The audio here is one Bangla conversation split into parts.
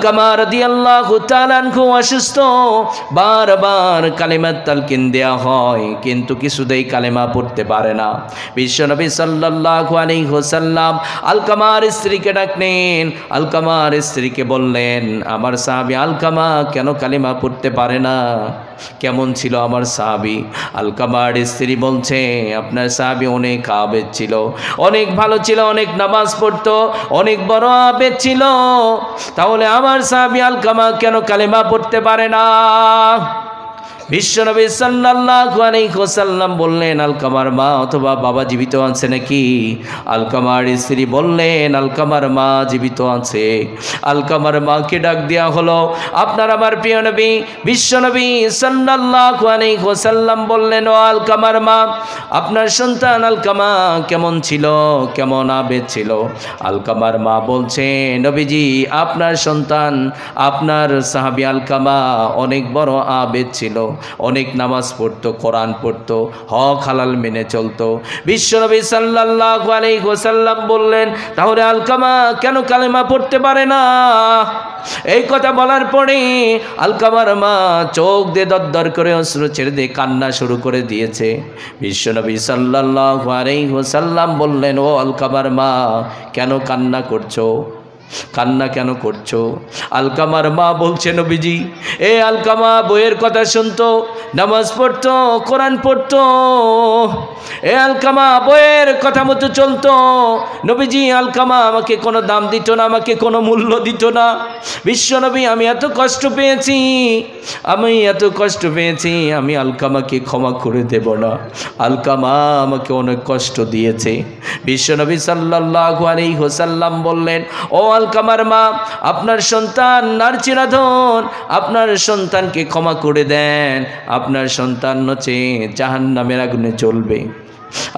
আলকামা রাদিয়াল্লাহু তাআলা আনহু অসুস্থ, বারবার কালেমার তালকিন দেয়া হয় কিন্তু কিছুতেই কালেমা পড়তে পারে না। বিশ্বনবী সাল্লাল্লাহু আলাইহি ওয়াসাল্লাম আলকামার স্ত্রীকে ডাকলেন, আলকামার স্ত্রীকে বললেন, আমার সাহাবী আলকামা কেন কালেমা পড়তে পারে না? কেমন ছিল আমার সাহাবী? আলকামার স্ত্রী বলছে, আপনার সাহাবী অনেক আবেদ ছিল, অনেক ভালো ছিল, অনেক নামাজ পড়তো, অনেক বড় আবেদ ছিল, তাহলে আমার সাহাবী আলকামা কেন কালেমা পড়তে পারে না? বিশ্বনবী সাল্লাল্লাহু আলাইহি ওয়াসাল্লাম বললেন, আলকামার মা অথবা বাবা জীবিত আছে নাকি? আলকামার স্ত্রী বললেন, আলকামার মা জীবিত আছে। আলকামার মাকে ডাক দেওয়া হলো। আপনার আমার প্রিয় নবী বিশ্বনবী সাল্লাল্লাহু আলাইহি ওয়াসাল্লাম বললেন, ও আলকামার মা, আপনার সন্তান আলকামা কেমন ছিল, কেমন আবেদ ছিল? আলকামার মা বলছে, নবীজি, আপনার সন্তান, আপনার সাহাবী আলকামা অনেক বড় আবেদ ছিল, অনেক নামাজ পড়তো, কোরআন পড়তো, হক হালাল মেনে চলতো। বিশ্বনবী সাল্লাল্লাহু আলাইহি ওয়াসাল্লাম বললেন, তাহলে আলকামা কেন কালেমা পড়তে পারে না? এই কথা বলার পরে আলকামার মা চোখ দিয়ে দরদর করে অশ্রু ছেড়ে দিয়ে কান্না শুরু করে দিয়েছে। বিশ্বনবী সাল্লাল্লাহু আলাইহি ওয়াসাল্লাম বললেন, ও আলকামার মা, কেন কান্না করছো? কান্না কেন করছো? আলকামার মা বলছে, নবীজি, এ আলকামা বইয়ের কথা শুনতো, নামাজ পড়তো, কোরআন পড়তো, এ আলকামা বইয়ের কথা মতো চলতো। নবীজি, আলকামা আমাকে কোনো দাম দিত না, আমাকে কোনো মূল্য দিত না। বিশ্বনবী, আমি এত কষ্ট পেয়েছি, আমি আলকামাকে ক্ষমা করে দেব না। আলকামা আমাকে অনেক কষ্ট দিয়েছে। বিশ্বনবী সাল্লাল্লাহু আলাইহি ওয়াসাল্লাম বললেন, ও আলকামার মা, আপনার সন্তান নারচিরাধন, আপনার সন্তানকে ক্ষমা করে দেন, আপনার সন্তান নচে জাহান্নামের আগুনে জ্বলবে।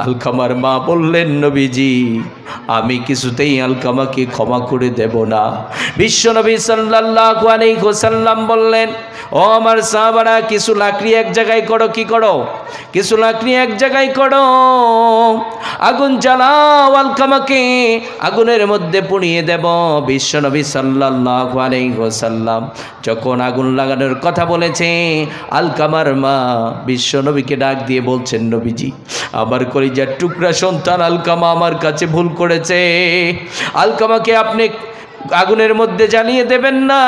আলকামার মা বললেন, নবীজি, আমি কিছুতেই আলকামাকে ক্ষমা করে দেব না। বিশ্বনবী সাল্লাল্লাহু আলাইহি ওয়াসাল্লাম বললেন, ও আমার সাহাবারা, কিছু লাকড়ি এক জায়গায় করো। কি করো? কিছু লাকড়ি এক জায়গায় করো, আগুন জ্বালাও, আলকামাকে আগুনের মধ্যে পুড়িয়ে দেব। বিশ্বনবী সাল্লাল্লাহু আলাইহি ওয়াসাল্লাম যখন আগুন লাগানোর কথা বলেছে, আলকামার মা বিশ্বনবীকে ডাক দিয়ে বলছেন, নবীজি, আমার কলিজার টুকরা সন্তান আলকামা আমার কাছে ভুল করেছে, আলকামাকে আপনি আগুনের মধ্যে জ্বালিয়ে দেবেন না।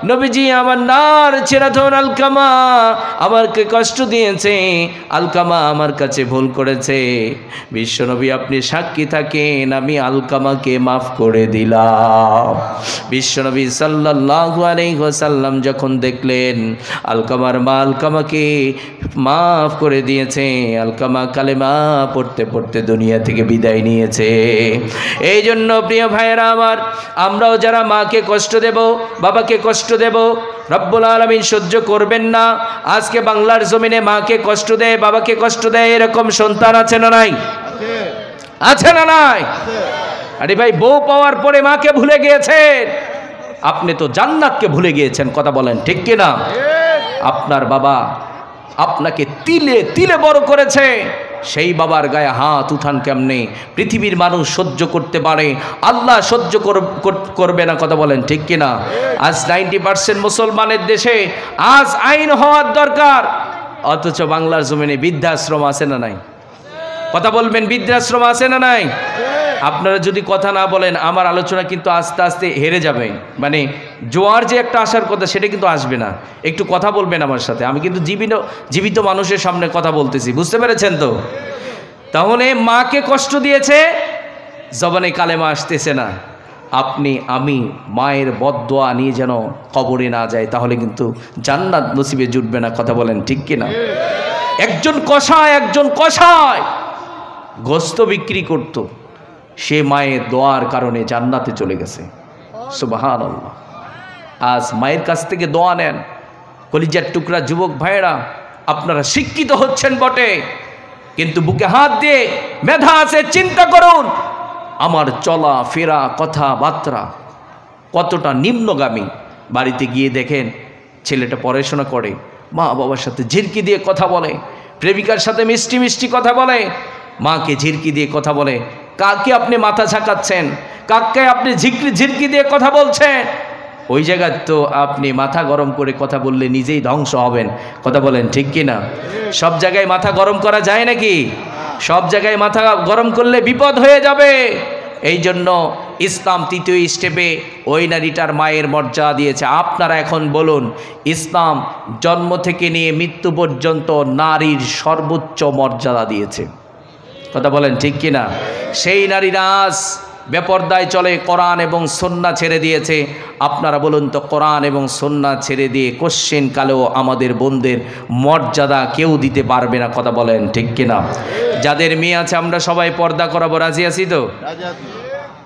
নবীজি, আমার নারচিরাধন আলকামা আমাকে কষ্ট দিয়েছে, আলকামা আমার কাছে ভুল করেছে। বিশ্বনবী, আপনি সাক্ষী থাকেন, আমি আলকামাকে মাফ করে দিলাম। বিশ্বনবী সাল্লাল্লাহু আলাইহি ওয়াসাল্লাম যখন দেখলেন আলকামার মা আলকামাকে মাফ করে দিয়েছে, আলকামা কালেমা পড়তে পড়তে দুনিয়া থেকে বিদায় নিয়েছে। এই জন্য প্রিয় ভাইয়েরা আমার, আমরাও যারা মাকে কষ্ট দেব, বাবাকে কষ্ট দেব, রব্বুল আলামিন সহ্য করবেন না। আজকে বাংলার জমিনে মাকে কষ্ট দেয়, বাবাকে কষ্ট দেয়, এরকম সন্তান আছে না নাই? আছে না নাই? আরে ভাই, বউ পাওয়ার পরে মাকে ভুলে গিয়েছেন, আপনি তো জান্নাতকে ভুলে গিয়েছেন। কথা বলেন ঠিক কিনা? আপনার বাবা আপনাকে তিলে তিলে বড় করেছে, সেই বাবার গায়ে হাত উঠান কেমনে? পৃথিবীর মানুষ সহ্য করতে পারে, আল্লাহ সহ্য করবে না। কথা বলেন ঠিক কিনা? আজ 90% মুসলমানের দেশে আজ আইন হওয়ার দরকার, অথচ বাংলার জমিনে বৃদ্ধাশ্রম আছে না নাই? কথা বলবেন, বৃদ্ধাশ্রম আছে না নাই? আপনারা যদি কথা না বলেন, আমার আলোচনা কিন্তু আস্তে আস্তে হেরে যাবে। মানে জোয়ার যে একটা আসার কথা, সেটা কিন্তু আসবে না। একটু কথা বলবেন আমার সাথে, আমি কিন্তু জীবিত মানুষের সামনে কথা বলতেছি, বুঝতে পেরেছেন তো? তাহলে মাকে কষ্ট দিয়েছে, জবানে কালেমা আসতেছে না। আপনি আমি মায়ের বদদোয়া নিয়ে যেন কবরে না যায়, তাহলে কিন্তু জান্নাত নসিবে জুটবে না। কথা বলেন ঠিক কিনা? একজন কসাই গোস্ত বিক্রি করত, সে মায়ের দোয়ার কারণে জান্নাতে চলে গেছে। সুবহানাল্লাহ। আজ মায়ের কাছ থেকে দোয়া নেন। কলিজার টুকরা যুবক ভাইয়েরা, আপনারা শিক্ষিত হচ্ছেন বটে, কিন্তু বুকে হাত দিয়ে মেধা আছে, চিন্তা করুন আমার চলা ফেরা কথাবার্তা কতটা নিম্নগামী। বাড়িতে গিয়ে দেখেন ছেলেটা পড়াশোনা করে, মা বাবার সাথে ঝিরকি দিয়ে কথা বলে, প্রেমিকার সাথে মিষ্টি মিষ্টি কথা বলে, মাকে ঝিরকি দিয়ে কথা বলে। কাকে আপনি মাথা ঝাঁকাচ্ছেন? কাকে আপনি ঝিরকি দিয়ে কথা বলছেন? ওই জায়গায় তো আপনি মাথা গরম করে কথা বললে নিজেই ধ্বংস হবেন। কথা বলেন ঠিক কি না? সব জায়গায় মাথা গরম করা যায় নাকি? সব জায়গায় মাথা গরম করলে বিপদ হয়ে যাবে। এই জন্য ইসলাম তৃতীয় স্টেপে ওই নারীটার মায়ের মর্যাদা দিয়েছে। আপনারা এখন বলুন, ইসলাম জন্ম থেকে নিয়ে মৃত্যু পর্যন্ত নারীর সর্বোচ্চ মর্যাদা দিয়েছে। কথা বলেন ঠিক কি না? সেই নারীরা আজ বেপরদায় চলে, কোরআন এবং সুন্নাহ ছেড়ে দিয়েছে। আপনারা বলুন তো, কোরআন এবং সুন্নাহ ছেড়ে দিয়ে কোশ্চেন কালেও আমাদের বোনদের মর্যাদা কেউ দিতে পারবে না। কথা বলেন ঠিক কিনা? যাদের মেয়ে আছে আমরা সবাই পর্দা করাবো, রাজি আছি তো?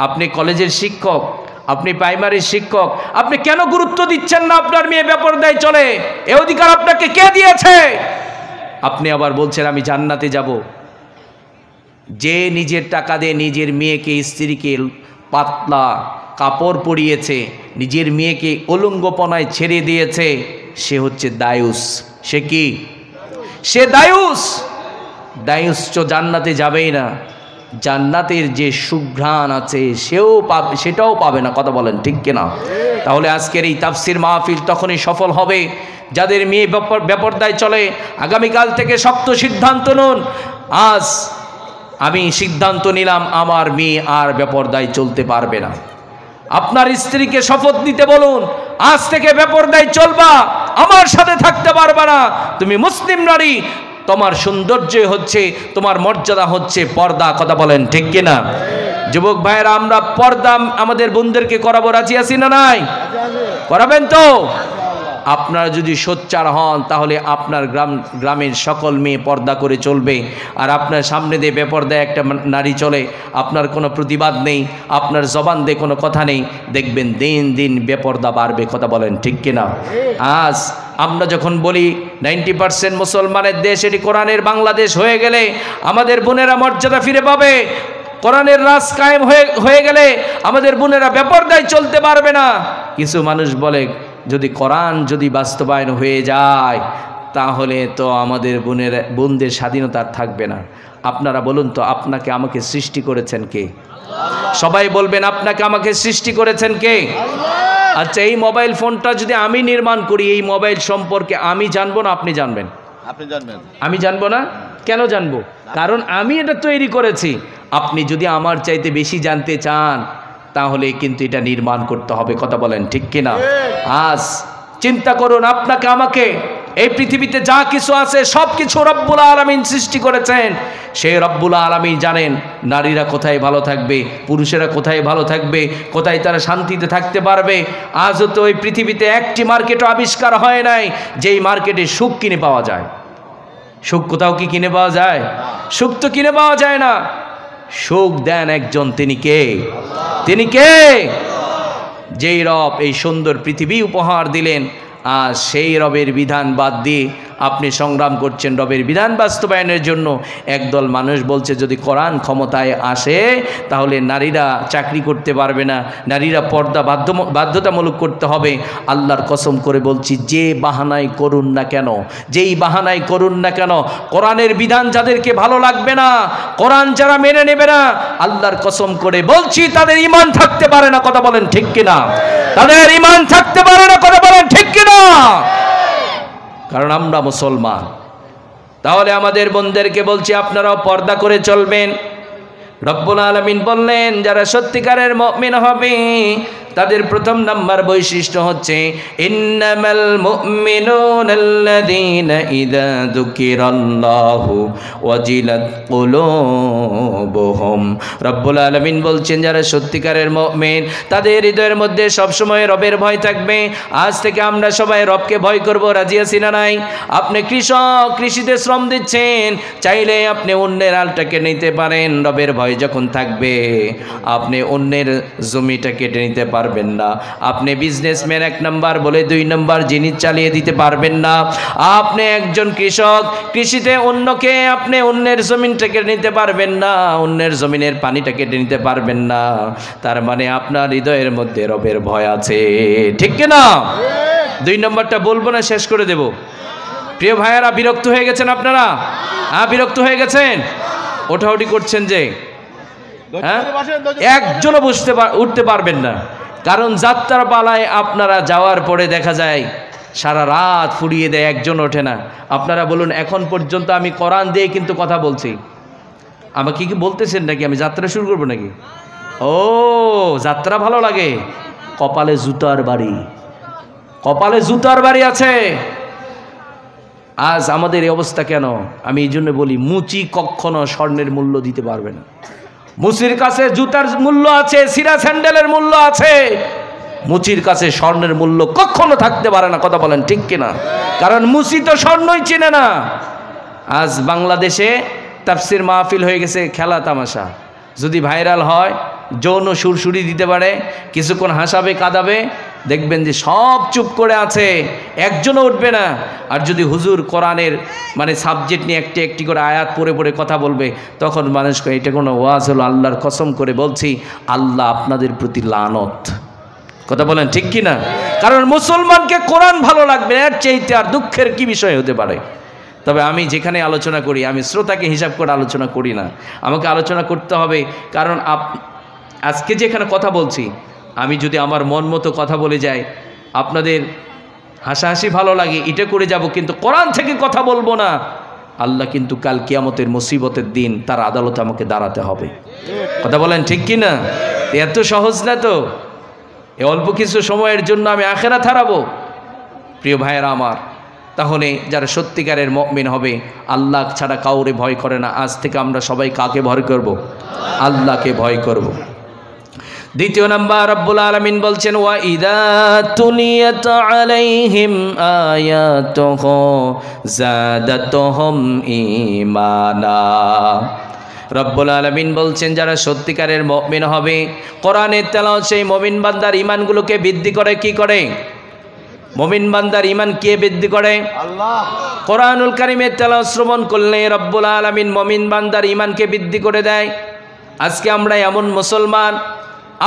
আপনি কলেজের শিক্ষক, আপনি প্রাইমারির শিক্ষক, আপনি কেন গুরুত্ব দিচ্ছেন না আপনার মেয়ে বেপরদায় চলে? এ অধিকার আপনাকে কে দিয়েছে? আপনি আবার বলছেন আমি জান্নাতে যাব। যে নিজের টাকা দিয়ে নিজের মেয়েকে, স্ত্রীকে পাতলা কাপড় পরিয়েছে, নিজের মেয়েকে উলঙ্গপনায় ছেড়ে দিয়েছে, সে হচ্ছে দায়ুস। সে কি? সে দায়ুস। দায়ুস তো জান্নাতে যাবেই না। জান্নাতের যে সুঘ্রাণ আছে সেটাও পাবে না। কথা বলেন ঠিক কিনা? তাহলে আজকের এই তাফসির মাহফিল তখনই সফল হবে যাদের মেয়ে বেপরদায় চলে। আগামীকাল থেকে শক্ত সিদ্ধান্ত নিন। আজ আমি সিদ্ধান্ত নিলাম আমার মেয়ে আর বেপরদায় চলতে পারবে না। আপনার স্ত্রীকে শপথ নিতে বলুন, আজ থেকে বেপরদায় চলবা, আমার সাথে থাকতে পারবে না। তুমি মুসলিম নারী, তোমার সৌন্দর্য হচ্ছে, তোমার মর্যাদা হচ্ছে পর্দা। কথা বলেন ঠিক কিনা? যুবক ভাইয়েরা, আমরা পর্দা আমাদের বোনদেরকে করাবো, রাজি আছি না নাই? করাবেন তো? আপনারা যদি সোচ্চার হন তাহলে আপনার গ্রামের সকল মেয়ে পর্দা করে চলবে। আর আপনার সামনে দিয়ে বেপর্দায় একটা নারী চলে, আপনার কোনো প্রতিবাদ নেই, আপনার জবান দিয়ে কোনো কথা নেই, দেখবেন দিন দিন বেপর্দা বাড়বে। কথা বলেন ঠিক কিনা? আজ আমরা যখন বলি 90% মুসলমানের দেশ, এটি কোরআনের বাংলাদেশ হয়ে গেলে আমাদের বোনেরা মর্যাদা ফিরে পাবে। কোরআনের রাজ কায়েম হয়ে গেলে আমাদের বোনেরা বেপরদায় চলতে পারবে না। কিছু মানুষ বলে যদি কোরআন যদি বাস্তবায়ন হয়ে যায় তাহলে তো আমাদের বোনদের স্বাধীনতা থাকবে না। আপনারা বলুন তো, আপনাকে আমাকে সৃষ্টি করেছেন কে? সবাই বলবেন আপনাকে আমাকে সৃষ্টি করেছেন কে? আচ্ছা, এই মোবাইল ফোনটা যদি আমি নির্মাণ করি, এই মোবাইল সম্পর্কে আমি জানবো না আপনি জানবেন? আপনি জানবেন। আমি জানবো না? কেন জানবো? কারণ আমি এটা তৈরি করেছি। আপনি যদি আমার চাইতে বেশি জানতে চান তাহলে কিন্তু এটা নির্মাণ করতে হবে। কথা বলেন ঠিক কিনা? আজ চিন্তা করুন, আপনাকে আমাকে এই পৃথিবীতে যা কিছু আছে সব কিছু রব্বুল আলামিন সৃষ্টি করেছেন। সেই রব্বুল আলামিন জানেন নারীরা কোথায় ভালো থাকবে, পুরুষেরা কোথায় ভালো থাকবে, কোথায় তারা শান্তিতে থাকতে পারবে। আজও তো ওই পৃথিবীতে একটি মার্কেটও আবিষ্কার হয় নাই যেই মার্কেটে সুখ কিনে পাওয়া যায়। সুখ কোথাও কি কিনে পাওয়া যায়? সুখ তো কিনে পাওয়া যায় না। সুখ দেন একজন, তিনি কে? তিনি কে? যেই রব এই সুন্দর পৃথিবী উপহার দিলেন, আর সেই রবের বিধান বাদ দিয়ে আপনি সংগ্রাম করছেন রবের বিধান বাস্তবায়নের জন্য। একদল মানুষ বলছে যদি কোরআন ক্ষমতায় আসে তাহলে নারীরা চাকরি করতে পারবে না, নারীরা পর্দা বাধ্যতামূলক করতে হবে। আল্লাহর কসম করে বলছি, যে বাহানাই করুন না কেন, যেই বাহানাই করুন না কেন, কোরআনের বিধান যাদেরকে ভালো লাগবে না, কোরআন যারা মেনে নেবে না, আল্লাহর কসম করে বলছি তাদের ঈমান থাকতে পারে না। কথা বলেন ঠিক কিনা? তাদের ঈমান থাকতে পারে না। কথা বলেন ঠিক কিনা? কারণ আমরা মুসলমান। তাহলে আমাদের বোনদেরকে বলছি আপনারাও পর্দা করে চলবেন। রব্বুল আলামিন বললেন যারা সত্যিকারের মুমিন হবে তাদের প্রথম নাম্বার বৈশিষ্ট্য হচ্ছে ইন্নামাল মুমিনুনাল্লাযীনা ইযা যুকিরাল্লাহু ওয়াজিলাত কুলুবুহুম। রব্বুল আলামিন বলছেন যারা সত্যিকারের মুমিন তাদের হৃদয়ের মধ্যে সবসময় রবের ভয় থাকবে। আজ থেকে আমরা সবাই রবকে ভয় করব, রাজি আছি না নাই? আপনি কৃষক, কৃষিতে শ্রম দিচ্ছেন, চাইলে আপনি অন্যের আলটাকে নিতে পারেন। রবের ভয় যখন থাকবে আপনি অন্যের জমিটা কেটে নিতে পারবেন না। আপনি বিজনেসম্যান 1 নাম্বার বলে 2 নাম্বার জিনিস চালিয়ে দিতে পারবেন না। আপনি একজন কৃষক, কৃষিতে আপনি অন্যের জমিনটা কেটে নিতে পারবেন না, অন্যের জমিনের পানিটা কেটে নিতে পারবেন না। তার মানে আপনার হৃদয়ের মধ্যে রবের ভয় আছে, ঠিক কিনা? 2 নম্বরটা বলবো না, শেষ করে দেব। প্রিয় ভাইয়ারা, বিরক্ত হয়ে গেছেন আপনারা? বিরক্ত হয়ে গেছেন? ওঠাউঠি করছেন যে একজনও উঠতে পারবেন না। কারণ যাত্রার পালায় আপনারা যাওয়ার পরে দেখা যায় সারা রাত ফুরিয়ে দেয়, একজন ওঠে না। আপনারা বলুন এখন পর্যন্ত আমি কোরআন দিয়ে কিন্তু কথা বলছি, আমাকে কি বলতেছেন নাকি আমি যাত্রা শুরু করবো নাকি? ও যাত্রা ভালো লাগে, কপালে জুতার বাড়ি, কপালে জুতার বাড়ি আছে। আজ আমাদের এই অবস্থা কেন? আমি এই জন্য বলি, মুচি কখনো স্বর্ণের মূল্য দিতে পারবে না। মুচির কাছে জুতার মূল্য আছে, সিরা স্যান্ডেলের মূল্য আছে, মুচির কাছে স্বর্ণের মূল্য কখনো থাকতে পারে না। কথা বলেন ঠিক কিনা? কারণ মুচি তো স্বর্ণই চিনে না। আজ বাংলাদেশে তাফসির মাহফিল হয়ে গেছে খেলা তামাশা, যদি ভাইরাল হয়, যৌন সুরসুরি দিতে পারে, কিছুক্ষণ হাসাবে কাঁদাবে, দেখবেন যে সব চুপ করে আছে, একজনও উঠবে না। আর যদি হুজুর কোরআনের মানে সাবজেক্ট নিয়ে একটি একটি করে আয়াত পড়ে পড়ে কথা বলবে, তখন মানুষকে এটা কোনো ওয়াজ হলো? আল্লাহর কসম করে বলছি, আল্লাহ আপনাদের প্রতি লানত। কথা বলেন ঠিক কি না? কারণ মুসলমানকে কোরআন ভালো লাগবে, এর চাইতে আর দুঃখের কি বিষয় হতে পারে? তবে আমি যেখানে আলোচনা করি, আমি শ্রোতাকে হিসাব করে আলোচনা করি না, আমাকে আলোচনা করতে হবে। কারণ আজকে যেখানে কথা বলছি, আমি যদি আমার মন মতো কথা বলে যাই, আপনাদের হাসাহাসি ভালো লাগে, এটা করে যাব, কিন্তু কোরআন থেকে কথা বলবো না, আল্লাহ কিন্তু কাল কিয়ামতের মুসিবতের দিন তার আদালতে আমাকে দাঁড়াতে হবে। কথা বলেন ঠিক কি না? এত সহজ না তো, এ অল্প কিছু সময়ের জন্য আমি আখেরাত হারাবো। প্রিয় ভাইয়েরা আমার, তাহলে যারা সত্যিকারের মুমিন হবে, আল্লাহ ছাড়া কাউরে ভয় করে না। আজ থেকে আমরা সবাই কাকে ভয় করব? আল্লাহকে ভয় করব। দ্বিতীয় নাম্বার, রব্বুল আলামিন বলছেন, ওয়া ইযা তুলিয়াত আলাইহিম আয়াতুহু যাদাতুহুম ঈমানা। রব্বুল আলামিন বলছেন, যারা সত্যিকারের মুমিন হবে, কোরআনের তেলাওয়াত সেই মুমিন বান্দার ঈমানগুলোকে বৃদ্ধি করে। কি করে? মুমিন বান্দার ঈমান কে বৃদ্ধি করে? আল্লাহ। কোরআনুল কারীমের তেলাওয়াত শ্রবণ করলে রব্বুল আলামিন মুমিন বান্দার ঈমানকে বৃদ্ধি করে দেয়। আজকে আমরা এমন মুসলমান,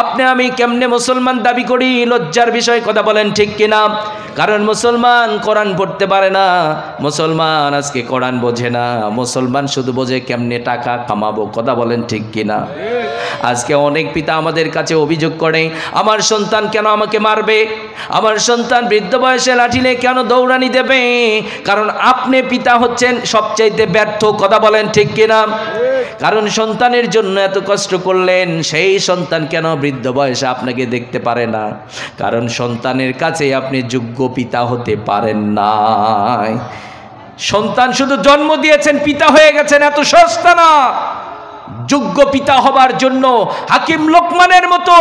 আপনি আমি কেমনে মুসলমান দাবি করি? লজ্জার বিষয়। কথা বলেন ঠিক কিনা? কারণ মুসলমান কোরআন পড়তে পারে না, মুসলমান আজকে কোরআন বোঝে না, মুসলমান শুধু বোঝে কেমনে টাকা কামাবো। কথা বলেন ঠিক কিনা? আজকে অনেক পিতা আমাদের কাছে অভিযোগ করে, আমার সন্তান কেন আমাকে মারবে, আমার সন্তান বৃদ্ধ বয়সে লাঠিলে কেন দৌড়ানি দেবে? কারণ আপনি পিতা হচ্ছেন সবচাইতে ব্যর্থ। কথা বলেন ঠিক কিনা? কারণ সন্তানের জন্য এত কষ্ট করলেন, সেই সন্তান কেন বৃদ্ধ বয়সে আপনাকে দেখতে পারে না? কারণ সন্তানের কাছে আপনি যোগ্য পিতা হতে পারেন নাই। সন্তান শুধু জন্ম দিয়েছেন, পিতা হয়ে গেছেন, এত সস্তা না। যোগ্য পিতা হবার জন্য হাকিম লোকমানের মতো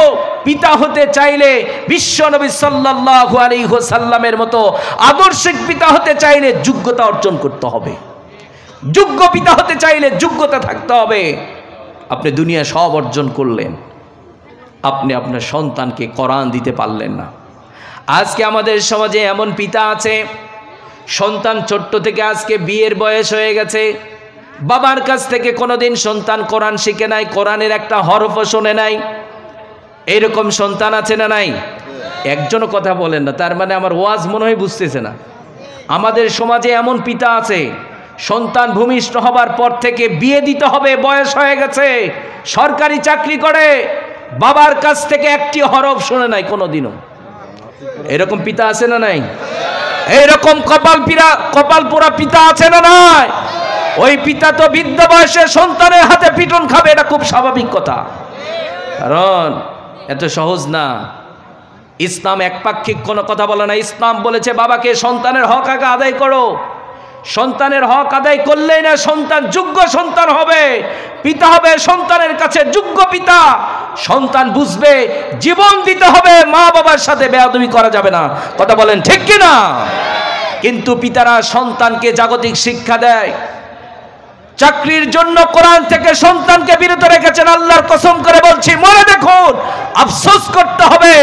পিতা হতে চাইলে, বিশ্ব নবী সাল্লাল্লাহু আলাইহি ওয়াসাল্লামের মতো আদর্শিক পিতা হতে চাইলে যোগ্যতা অর্জন করতে হবে। যোগ্য পিতা হতে চাইলে যোগ্যতা থাকতে হবে। আপনি দুনিয়া সব অর্জন করলেন, আপনি আপনার সন্তানকে কোরআন দিতে পারলেন না। আজকে আমাদের সমাজে এমন পিতা আছে, সন্তান ছোট্ট থেকে আজকে বিয়ের বয়স হয়ে গেছে, বাবার কাছ থেকে কোনোদিন সন্তান কোরআন শিখে নাই, কোরআনের একটা হরফও শোনে নাই। এইরকম সন্তান আছে না নাই? একজনও কথা বলেন না, তার মানে আমার ওয়াজ মনে হয় বুঝতেছে না। আমাদের সমাজে এমন পিতা আছে, সন্তান ভূমিষ্ঠ হবার পর থেকে বিয়ে দিতে হবে, বয়স হয়ে গেছে, সরকারি চাকরি করে, বাবার কাছ থেকে একটি হরফ শুনে নাই কোনোদিনও। এরকম পিতা আছে না নাই? এইরকম কপাল পোড়া পিতা আছে না নাই? ওই পিতা তো বৃদ্ধ বয়সে সন্তানের হাতে পিটন খাবে, এটা খুব স্বাভাবিক কথা। কারণ এত সহজ না। ইসলাম একপাক্ষিক কোনো কথা বলে না। ইসলাম বলেছে বাবাকে সন্তানের হক আগে আদায় করো। সন্তানের হক আদায় করলেই না সন্তান যোগ্য সন্তান হবে, পিতা হবে সন্তানের কাছে যোগ্য পিতা। সন্তান বুঝবে জীবন দিতে হবে, মা বাবার সাথে বেয়াদবি করা যাবে না। কথা বলেন ঠিক কি না? কিন্তু পিতারা সন্তানকে জাগতিক শিক্ষা দেয়, চাকরির জন্য কোরআন থেকে সন্তানকে বিরত রেখেছেন। আল্লাহর কসম করে বলছি, মনে দেখুন, আফসোস করতে হবে,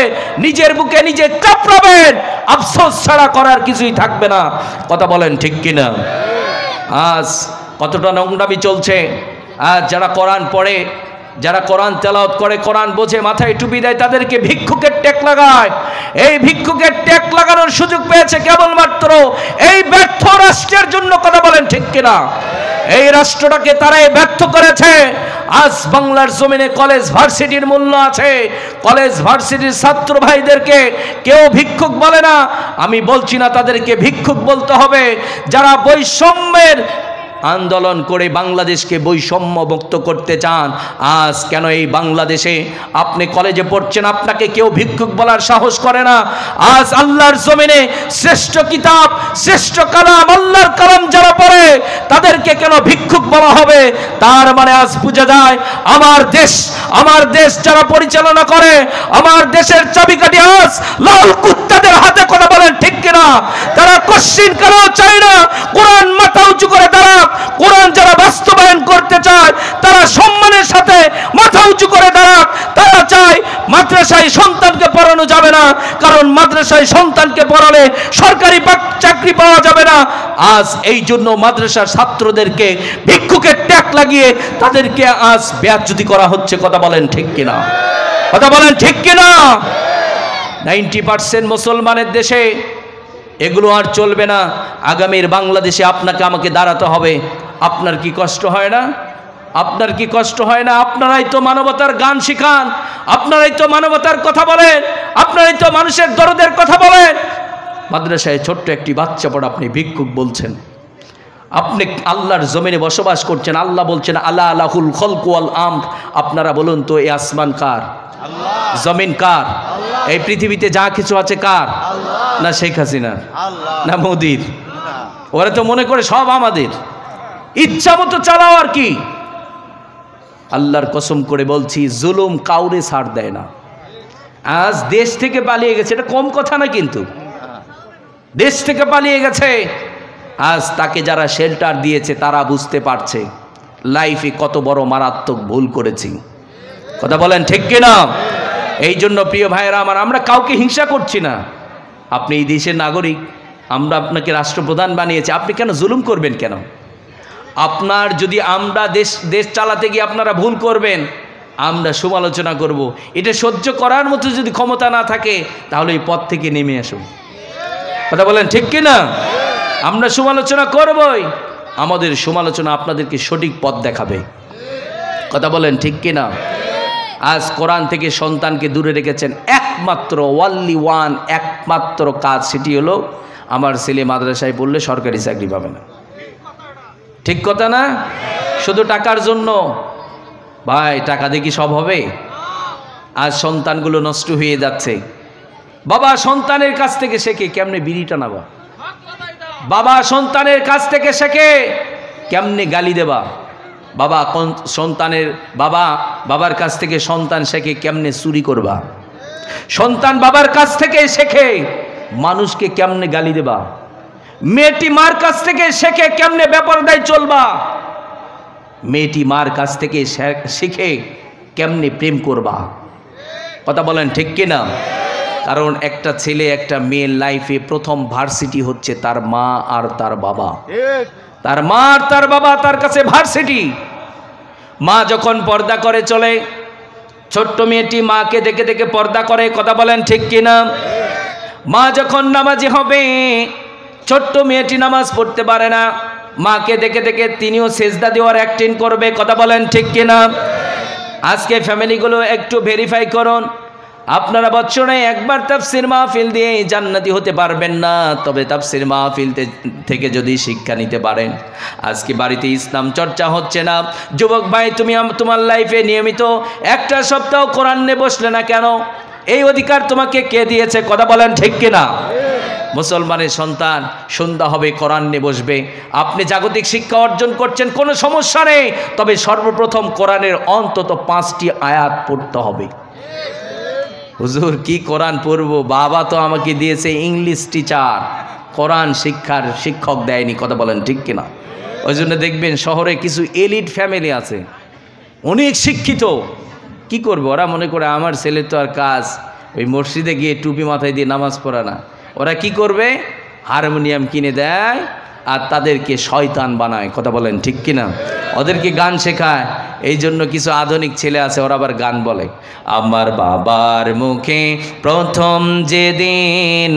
নিজের বুকে নিজে চাপড়াবেন, আফসোস ছাড়া করার কিছুই থাকবে না। কথা বলেন ঠিক কিনা? আজ কতটা নোংরামি চলছে। আজ যারা কোরআন পড়ে, যারা কোরআন তেলাওয়াত করে, কোরআন বোঝে, মাথায় টুপি দেয়, তাদেরকে ভিক্ষুকের ট্যাগ লাগায়। এই ভিক্ষুকের ট্যাগ লাগানোর সুযোগ পেয়েছে কেবলমাত্র এই ব্যর্থ রাষ্ট্রের জন্য। কথা বলেন ঠিক কিনা? এই রাষ্ট্রটাকে তারাই ব্যর্থ করেছে। আজ বাংলার জমিনে কলেজ ভার্সিটির মূল্য আছে। কলেজ ভার্সিটির ছাত্র ভাইদেরকে কেউ ভিক্ষুক বলে না। আমি বলছি না তাদেরকে ভিক্ষুক বলতে হবে। যারা বৈষম্যের আন্দোলন করে বাংলাদেশকে বৈষম্য মুক্ত করতে চান, আজ কেন এই বাংলাদেশে আপনি কলেজে পড়ছেন, আপনাকে কেউ ভিক্ষুক বলার সাহস করে না। আজ আল্লাহর জমিনে শ্রেষ্ঠ কিতাব, শ্রেষ্ঠ কালাম, আল্লাহর কালাম যারা পড়ে তাদেরকে কেন ভিক্ষুক বলা হবে? তার মানে আজ বুঝা যায় আমার দেশ যারা পরিচালনা করে, আমার দেশের চাবিকাঠি আজ লাল কুত্তাদের হাতে। কথা বলেন ঠিক কিনা? তারা কোশ্চিন কেন চায় না কোরআন মাথা উঁচু করে দাঁড়াক। কোরআন যারা বাস্তবায়ন করতে চায় তারা সম্মানের সাথে মাথা উঁচু করে দাঁড়াক। তারা চায় মাদ্রাসায় সন্তানকে পড়ানো যাবে না, কারণ মাদ্রাসায় সন্তানকে পড়ালে সরকারি চাকরি পাওয়া যাবে না। আজ এই জন্য মাদ্রাসার ছাত্রদেরকে ভিক্ষুকের ট্যাগ লাগিয়ে তাদেরকে আজ বেয়াজ্জতি করা হচ্ছে। কথা বলেন ঠিক কিনা? কথা বলেন ঠিক কিনা? 90% মুসলমানের দেশে এগুলো আর চলবে না। আগামীর বাংলাদেশে আপনাকে আমাকে দাঁড়াতে হবে। আপনার কি কষ্ট হয় না? আপনার কি কষ্ট হয় না? আপনারাই তো মানবতার গান শিখান, আপনারাই তো মানবতার কথা বলেন, আপনারাই তো মানুষের দরদের কথা বলেন। মাদ্রাসায় ছোট্ট একটি বাচ্চা পড়া আপনি ভিক্ষুক বলছেন। আপনি আল্লাহর জমিনে বসবাস করছেন, আল্লাহ বলছেন আলা আলাহুল খলকু ওয়াল আমর। আপনারা বলুন তো এই আসমান কার? জমিন কার? এই পৃথিবীতে যা কিছু আছে কার? না শেখ হাসিনা, না মোদির? ওরা তো মনে করে সব আমাদের, ইচ্ছা মতো চালাও আর কি। আল্লাহর কসম করে বলছি, জুলুম কাউরে ছাড় দেয় না। আজ দেশ থেকে পালিয়ে গেছে, এটা কম কথা না, কিন্তু দেশ থেকে পালিয়ে গেছে। আজ তাকে যারা শেল্টার দিয়েছে তারা বুঝতে পারছে লাইফে কত বড় মারাত্মক ভুল করেছি। কথা বলেন ঠিক কিনা? এই জন্য প্রিয় ভাইয়েরা আমার, আমরা কাউকে হিংসা করছি না। আপনি এই দেশের নাগরিক, আমরা আপনাকে রাষ্ট্রপ্রধান বানিয়েছি, আপনি কেন জুলুম করবেন? কেন? আপনার যদি আমরা দেশ চালাতে গিয়ে আপনারা ভুল করবেন, আমরা সমালোচনা করব। এটা সহ্য করার মতো যদি ক্ষমতা না থাকে তাহলে এই পথ থেকে নেমে আসুন। কথা বলেন ঠিক কিনা? আমরা সমালোচনা করবই, আমাদের সমালোচনা আপনাদেরকে সঠিক পথ দেখাবে। কথা বলেন ঠিক কিনা? আজ কোরআন থেকে সন্তানকে দূরে রেখেছেন একমাত্র ওয়ানলি ওয়ান, একমাত্র কাজ, সেটি হলো আমার ছেলে মাদ্রাসায় পড়লে সরকারি চাকরি পাবে না। ঠিক কথা না? শুধু টাকার জন্য। ভাই, টাকা দিয়ে কি সব হবে? আজ সন্তানগুলো নষ্ট হয়ে যাচ্ছে। বাবা সন্তানের কাছ থেকে শেখে কেমনে বিড়ি টানাবা, বাবা সন্তানের কাছ থেকে শেখে কেমনে গালি দেবা, বাবার কাছ থেকে সন্তান শেখে কেমনে চুরি করবা, সন্তান বাবার কাছ থেকে শেখে মানুষকে কেমনে গালি দেবা, মেয়েটি মার কাছ থেকে শেখে কেমনে বেপরদায় চলবা, মেয়েটি মার কাছ থেকে শিখে কেমনে প্রেম করবা। কথা বলেন ঠিক কিনা? কারণ একটা ছেলে একটা মেয়ের লাইফে প্রথম ভার্সিটি হচ্ছে তার মা আর তার বাবা। তার মা আর তার বাবা তার কাছে ভার্সিটি। মা যখন পর্দা করে চলে, ছোট্ট মেয়েটি মাকে দেখে দেখে পর্দা করে। কথা বলেন ঠিক কিনা? মা যখন নামাজি হবে, ছোট্ট মেয়েটি নামাজ পড়তে পারে না, মাকে দেখে দেখে তিনিও সেজদা দেওয়ার অ্যাক্টিং করবে। কথা বলেন ঠিক কিনা? আজকে ফ্যামিলিগুলো একটু ভেরিফাই করুন। আপনারা বছরে একবার তাফসীর মাহফিল দিয়ে জান্নাতি হতে পারবেন না, তবে তাফসীর মাহফিল থেকে যদি শিক্ষা নিতে পারেন। আজকে বাড়িতে ইসলাম চর্চা হচ্ছে না। যুবক ভাই, তুমি তোমার লাইফে নিয়মিত একটা সপ্তাহ কোরআন নিয়ে বসলে না কেন? এই অধিকার তোমাকে কে দিয়েছে? কথা বলেন ঠিক কিনা? মুসলমানের সন্তান সন্ধ্যা হবে কোরআন নিয়ে বসবে। আপনি জাগতিক শিক্ষা অর্জন করছেন, কোনো সমস্যা নেই, তবে সর্বপ্রথম কোরআনের অন্তত 5টি আয়াত পড়তে হবে। হুজুর কি কোরআন পড়বো? বাবা তো আমাকে দিয়েছে ইংলিশ টিচার, কোরআন শিক্ষার শিক্ষক দেয়নি। কথা বলেন ঠিক কিনা? ওই জন্য দেখবেন শহরে কিছু এলিট ফ্যামিলি আছে, অনেক শিক্ষিত। কি করবে ওরা? মনে করে আমার ছেলে তো আর কাজ ওই মসজিদে গিয়ে টুপি মাথায় দিয়ে নামাজ পড়া না। ওরা কি করবে? হারমোনিয়াম কিনে দেয় আর তাদেরকে শয়তান বানায়। কথা বলেন ঠিক কিনা? ওদেরকে গান শেখায়, এই জন্য কিছু আধুনিক ছেলে আছে, ওরা আবার গান বলে। আমার বাবার মুখে প্রথম যেদিন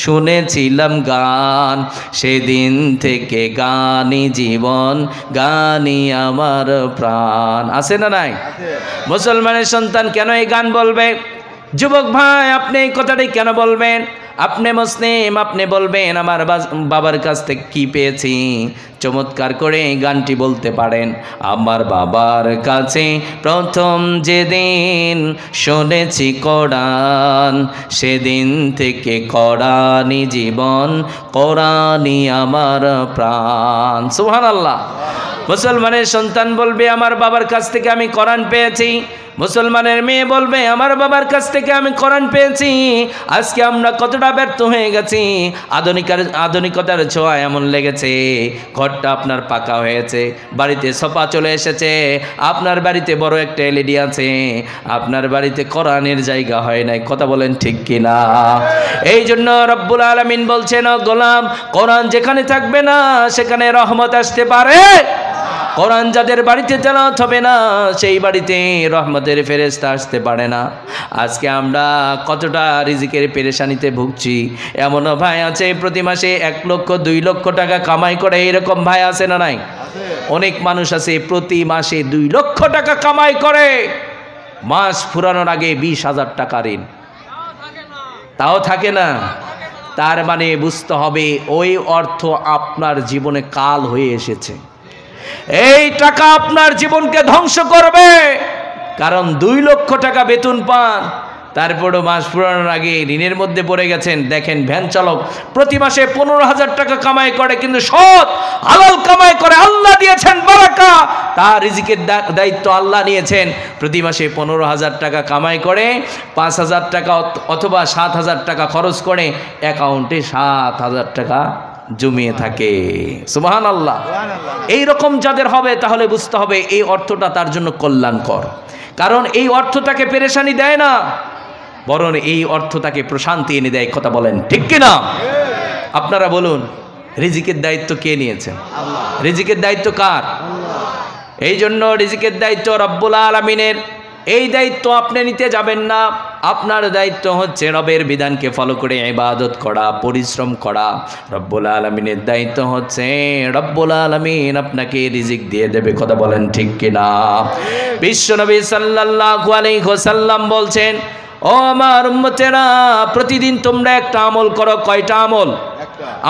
শুনেছিলাম গান, সেদিন থেকে গানই জীবন, গানই আমার প্রাণ। আছে না নাই? মুসলমানের সন্তান কেন এই গান বলবে? যুবক ভাই, আপনি এই কথাটাই কেন বলবেন? আপনি মুসলিম, আপনি বলবেন আমার বাবার কাছ থেকে কি পেয়েছি। চমৎকার করে এই গানটি বলতে পারেন। আমার বাবার কাছে প্রথম যেদিন শুনেছি কোরআন, সেদিন থেকে কোরআনই জীবন, কোরআনই আমার প্রাণ। সুবহানাল্লাহ। মুসলমানের সন্তান বলবে আমার বাবার কাছ থেকে আমি কোরআন পেয়েছি। মুসলমানের মেয়ে বলবে আমার বাবার কাছ থেকে আমি কোরআন পেয়েছি। আজকে আমরা কতটা ব্যর্থ হয়ে গেছি। আধুনিকতার ছোঁয়া এমন লেগেছে, ঘরটা আপনার পাকা হয়েছে, বাড়িতে সোফা চলে এসেছে, আপনার বাড়িতে বড় একটা এলইডি আছে, আপনার বাড়িতে কোরআনের জায়গা হয় নাই। কথা বলেন ঠিক কিনা? এই জন্য রব্বুল আলামিন বলছেন, ও গোলাম, কোরআন যেখানে থাকবে না সেখানে রহমত আসতে পারে। কোরআন যাদের বাড়িতে তেলাওয়াত হবে না সেই বাড়িতে রহমতের ফেরেশতা আসতে পারে না। আজকে আমরা কতটা রিজিকের পেরেশানিতে ভুগছি। এমনও ভাই আছে প্রতি মাসে 1 লক্ষ 2 লক্ষ টাকা কামাই করে, এরকম ভাই আছে না নাই? অনেক মানুষ আছে প্রতি মাসে 2 লক্ষ টাকা কামাই করে, মাস ফুরানোর আগে 20,000 টাকা ঋণ, তাও থাকে না। তার মানে বুঝতে হবে ওই অর্থ আপনার জীবনে কাল হয়ে এসেছে। এই টাকা আপনার জীবনকে ধ্বংস করবে। কারণ 2 লক্ষ টাকা বেতন পান, তারপরও মাস পুরানোর আগে ঋণের মধ্যে পড়ে গেছেন। দেখেন ভ্যান চালক প্রতি মাসে 15,000 টাকা কামাই করে, কিন্তু সৎ হালাল কামাই করে, আল্লাহ দিয়েছেন বারাকা, তার রিজিকের দায়িত্ব আল্লাহ নিয়েছেন। প্রতি মাসে 15,000 টাকা কামাই করে, 5,000 টাকা অথবা 7,000 টাকা খরচ করে অ্যাকাউন্টে 7,000 টাকা জমিয়ে থাকে। সুবহানাল্লাহ। এই রকম যাদের হবে তাহলে বুঝতে হবে এই অর্থটা তার জন্য কল্যাণকর। কারণ এই অর্থ তাকে পেরেশানি দেয় না, বরং এই অর্থ তাকে প্রশান্তি এনে দেয়। কথা বলেন ঠিক কিনা? আপনারা বলুন, রিজিকের দায়িত্ব কে নিয়েছেন? রিজিকের দায়িত্ব কার? এই জন্য রিজিকের দায়িত্ব রব্বুল আলামিনের। এই দায়িত্ব আপনি নিতে যাবেন না। আপনার দায়িত্ব হচ্ছে রবের বিধানকে ফলো করে ইবাদত করা, পরিশ্রম করা। রব্বুল আলামিনের দায়িত্ব হচ্ছে রব্বুল আলামিন আপনাকে রিজিক দিয়ে দেবে। কথা বলেন ঠিক কিনা? বিশ্বনবী সাল্লাল্লাহু আলাইহি ওয়াসাল্লাম বলছেন, ও আমার উম্মতেরা, প্রতিদিন তোমরা একটা আমল করো। কয়টা আমল?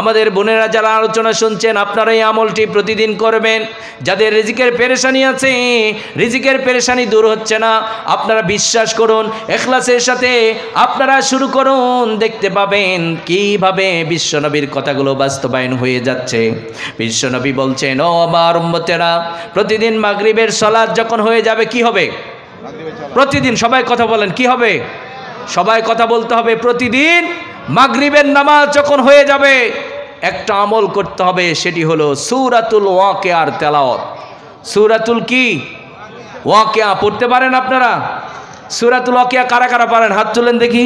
আমাদের বোনেরা যারা আলোচনা শুনছেন, আপনারা এই আমলটি প্রতিদিন করবেন। যাদের রিজিকের পেরেশানি আছে, রিজিকের পেরেশানি দূর হচ্ছে না, আপনারা বিশ্বাস করুন, ইখলাসের সাথে আপনারা শুরু করুন, দেখতে পাবেন কিভাবে বিশ্বনবীর কথাগুলো বাস্তবায়ন হয়ে যাচ্ছে। বিশ্বনবী বলছেন, ও আমার উম্মতেরা, প্রতিদিন মাগরিবের সালাত যখন হয়ে যাবে কি হবে? প্রতিদিন সবাই কথা বলেন, কি হবে? সবাই কথা বলতে হবে। প্রতিদিন মাগরিবের নামাজ যখন হয়ে যাবে একটা আমল করতে হবে, সেটি হলো সূরাতুল ওয়াকিয়ার তেলাওয়াত। সূরাতুল কি? ওয়াকিয়া পড়তে পারেন আপনারা? সূরাতুল ওয়াকিয়া কারা কারা পারেন? হাত তুলেন দেখি,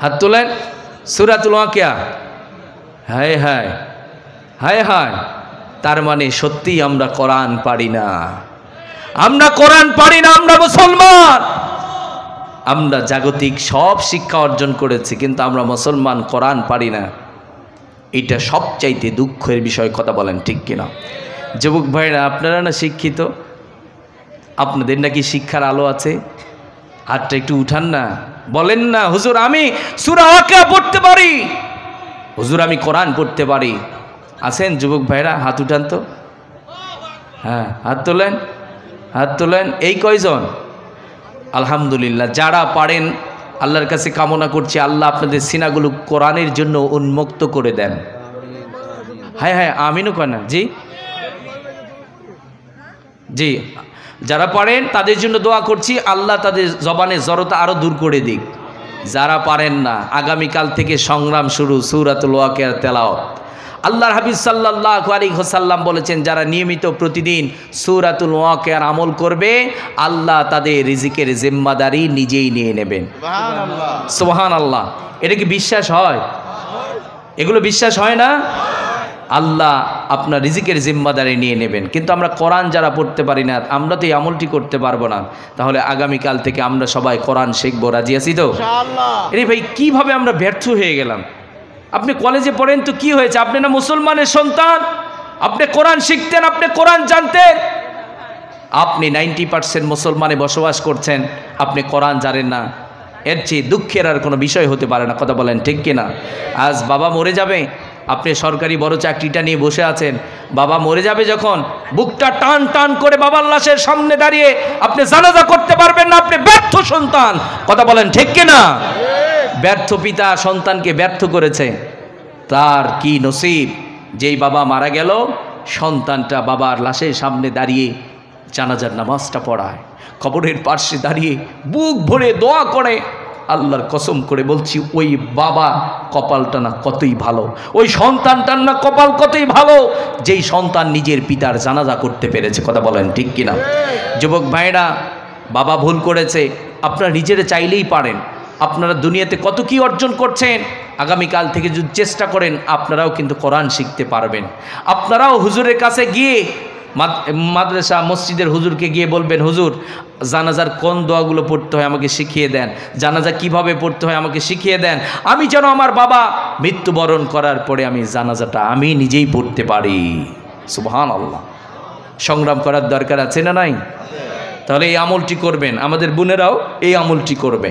হাত তুলেন। সূরাতুল ওয়াকিয়া, হায় হায় হায় হায়। তার মানে সত্যি আমরা কোরআন পারি না, আমরা কোরআন পারি না। আমরা মুসলমান, আমরা জাগতিক সব শিক্ষা অর্জন করেছি, কিন্তু আমরা মুসলমান কোরআন পারি না। এটা সবচাইতে দুঃখের বিষয়। কথা বলেন ঠিক কিনা? যুবক ভাইরা, আপনারা না শিক্ষিত, আপনাদের নাকি শিক্ষার আলো আছে, হাতটা একটু উঠান না, বলেন না হুজুর আমি সূরা ওয়াকিয়া পড়তে পারি, হুজুর আমি কোরআন পড়তে পারি। আছেন যুবক ভাইরা? হাত উঠান তো। হ্যাঁ, হাত তোলেন, হাত তোলেন। এই কয়জন? আলহামদুলিল্লাহ। যারা পারেন আল্লাহর কাছে কামনা করছি আল্লাহ আপনাদের সিনাগুলো কোরআনের জন্য উন্মুক্ত করে দেন। হ্যাঁ হ্যাঁ, আমিনও কয় না। জি জি, যারা পারেন তাদের জন্য দোয়া করছি, আল্লাহ তাদের জবানের জড়তা আরও দূর করে দিক। যারা পারেন না, আগামীকাল থেকে সংগ্রাম শুরু, সূরাতুল ওয়াকিয়া তেলাওয়াত। আল্লাহর হাবিব সাল্লাল্লাহু আলাইহি ওয়াসাল্লাম বলেছেন, যারা নিয়মিত প্রতিদিন সূরাতুল ওয়াকিয়ার আমল করবে, আল্লাহ তাদের রিজিকের জিম্মাদারি নিজেই নিয়ে নেবেন। সুবহানাল্লাহ। এটা কি বিশ্বাস হয়? এগুলো বিশ্বাস হয় না? আল্লাহ আপনার রিজিকের জিম্মাদারি নিয়ে নেবেন। কিন্তু আমরা কোরআন যারা পড়তে পারি না, আমরা তো এই আমলটি করতে পারবো না। তাহলে আগামীকাল থেকে আমরা সবাই কোরআন শিখবো, রাজি আছি তো? আরে ভাই, কিভাবে আমরা ব্যর্থ হয়ে গেলাম? আপনি কলেজে পড়েন তো কি হয়েছে? আপনি না মুসলমানের সন্তান, আপনি কোরআন শিখতেন, আপনি কোরআন জানতেন। আপনি 90% মুসলমানে বসবাস করছেন, আপনি কোরআন জানেন না। এর চেয়ে দুঃখের আর কোনো বিষয় হতে পারে না, কথা বলেন ঠিক কিনা? আজ বাবা মরে যাবে, আপনি সরকারি বড় চাকরিটা নিয়ে বসে আছেন, বাবা মরে যাবে যখন, বুকটা টান টান করে বাবার লাশের সামনে দাঁড়িয়ে আপনি জানাজা করতে পারবেন না, আপনি ব্যর্থ সন্তান, কথা বলেন ঠিক কিনা? ব্যর্থ পিতা সন্তানকে ব্যর্থ করেছে, তার কি নসিব? যেই বাবা মারা গেল, সন্তানটা বাবার লাশের সামনে দাঁড়িয়ে জানাজার নামাজটা পড়ায়, কবরের পাশে দাঁড়িয়ে বুক ভরে দোয়া করে। আল্লাহর কসম করে বলছি, ওই বাবা কপালটা না কতই ভালো, ওই সন্তানটার না কপাল কতই ভালো, যেই সন্তান নিজের পিতার জানাজা করতে পেরেছে, কথা বলেন ঠিক কিনা? যুবক ভাইরা, বাবা ভুল করেছে, আপনারা নিজেরা চাইলেই পারেন। আপনারা দুনিয়াতে কত কি অর্জন করছেন, আগামীকাল থেকে যদি চেষ্টা করেন আপনারাও কিন্তু কোরআন শিখতে পারবেন। আপনারাও হুজুরের কাছে গিয়ে, মাদ্রাসা মসজিদের হুজুরকে গিয়ে বলবেন, হুজুর জানাজার কোন দোয়াগুলো পড়তে হয় আমাকে শিখিয়ে দেন, জানাজা কিভাবে পড়তে হয় আমাকে শিখিয়ে দেন, আমি যেন আমার বাবা মৃত্যুবরণ করার পরে আমি জানাজাটা আমি নিজেই পড়তে পারি। সুবহানাল্লাহ। সংগ্রাম করার দরকার আছে না নাই? তাহলে এই আমলটি করবেন, আমাদের বোনেরাও এই আমলটি করবে।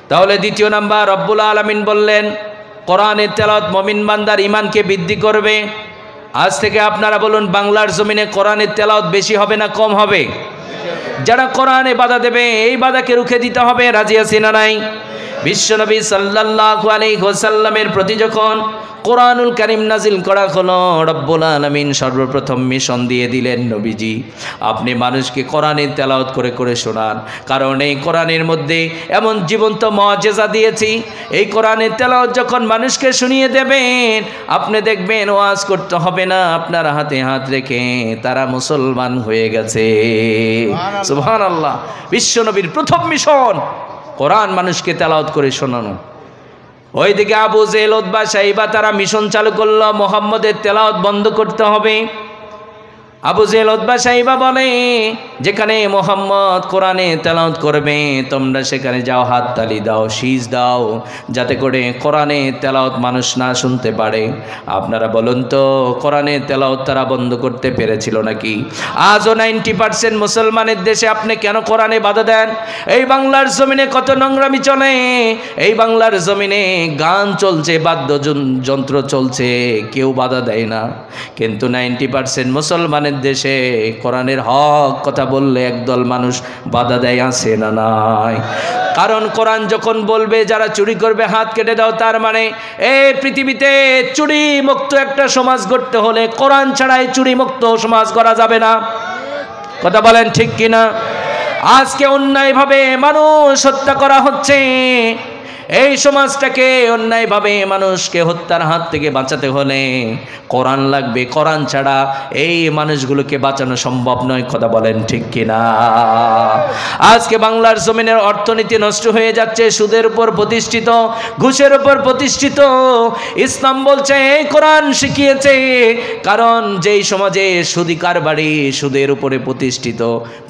তাহলে দ্বিতীয় নাম্বার, রব্বুল আলামিন বললেন কোরআনের তেলাওয়াত মুমিন বান্দার ঈমানকে বৃদ্ধি করবে। আজ থেকে আপনারা বলুন, বাংলার জমিনে কোরআনের তেলাওয়াত বেশি হবে না কম হবে? যারা কোরআনে বাধা দেবে, এই বাধাকে রুখে দিতে হবে, রাজি আছি না নাই? বিশ্বনবী সাল্লাল্লাহু আলাইহি ওয়াসাল্লামের প্রতি যখন কোরআনুল কারীম নাজিল করা হলো, রব্বুল আলামিন সর্বপ্রথম মিশন দিয়ে দিলেন, নবীজি আপনি মানুষকে কোরআনের তেলাওয়াত করে করে শোনান, কারণ এই কোরআনের মধ্যে এমন জীবন্ত মুআজিজা দিয়েছি। এই কোরআনের তেলাওয়াত যখন মানুষকে শুনিয়ে দেবেন, আপনি দেখবেন ওয়াজ করতে হবে না, আপনার হাতে হাত রেখে তারা মুসলমান হয়ে গেছে। সুবহানাল্লাহ। বিশ্বনবীর প্রথম মিশন কোরআন মানুষকে তেলাওয়াত করে শোনানো। ওইদিকে আবু জেহেল, উতবা, শাইবা তারা মিশন চালু করলো, মুহাম্মদের তেলাওয়াত বন্ধ করতে হবে। আবু জেহেল, উতবা, শাইবা বলে, যেখানে মুহাম্মদ কোরআনে তেলাওয়াত করবে তোমরা সেখানে যাও, হাত তালি দাও, শীষ দাও, যাতে করে কোরআনে তেলাওয়াত মানুষ না শুনতে পারে। আপনারা বলুন তো, কোরআনে তেলাওয়াত তারা বন্ধ করতে পেরেছিল নাকি? আজও 90% মুসলমানের দেশে আপনি কেন কোরআনে বাধা দেন? এই বাংলার জমিনে কত নোংরামি চলে, এই বাংলার জমিনে গান চলছে, বাদ্যযন্ত্র চলছে, কেউ বাধা দেয় না। কিন্তু 90% মুসলমানের দেশে কোরআনের হক কথা বললে একদল মানুষ বাধা দেয়, আছে না নাই? কারণ কোরআন যখন বলবে যারা চুরি করবে হাত কেটে দাও, তার মানে এই পৃথিবীতে চুরি মুক্ত একটা সমাজ গড়তে হলে কোরআন ছাড়াই চুরি মুক্ত সমাজ করা যাবে না, কথা বলেন ঠিক কিনা? আজকে অন্যায়ভাবে মানুষ হত্যা করা হচ্ছে, এই সমাজটাকে অন্যায়ভাবে মানুষকে হত্যার হাত থেকে বাঁচাতে হলে কোরআন লাগবে, কোরআন ছাড়া এই মানুষগুলোকে বাঁচানো সম্ভব নয়, কথা বলেন ঠিক কিনা? আজকে বাংলার জমিনের অর্থনীতি নষ্ট হয়ে যাচ্ছে, সুদের উপর প্রতিষ্ঠিত, ঘুষের উপর প্রতিষ্ঠিত। ইসলাম বলছে এই কোরআন শিখিয়েছে, কারণ যেই সমাজে সুদি কারবারি সুদের উপরে প্রতিষ্ঠিত,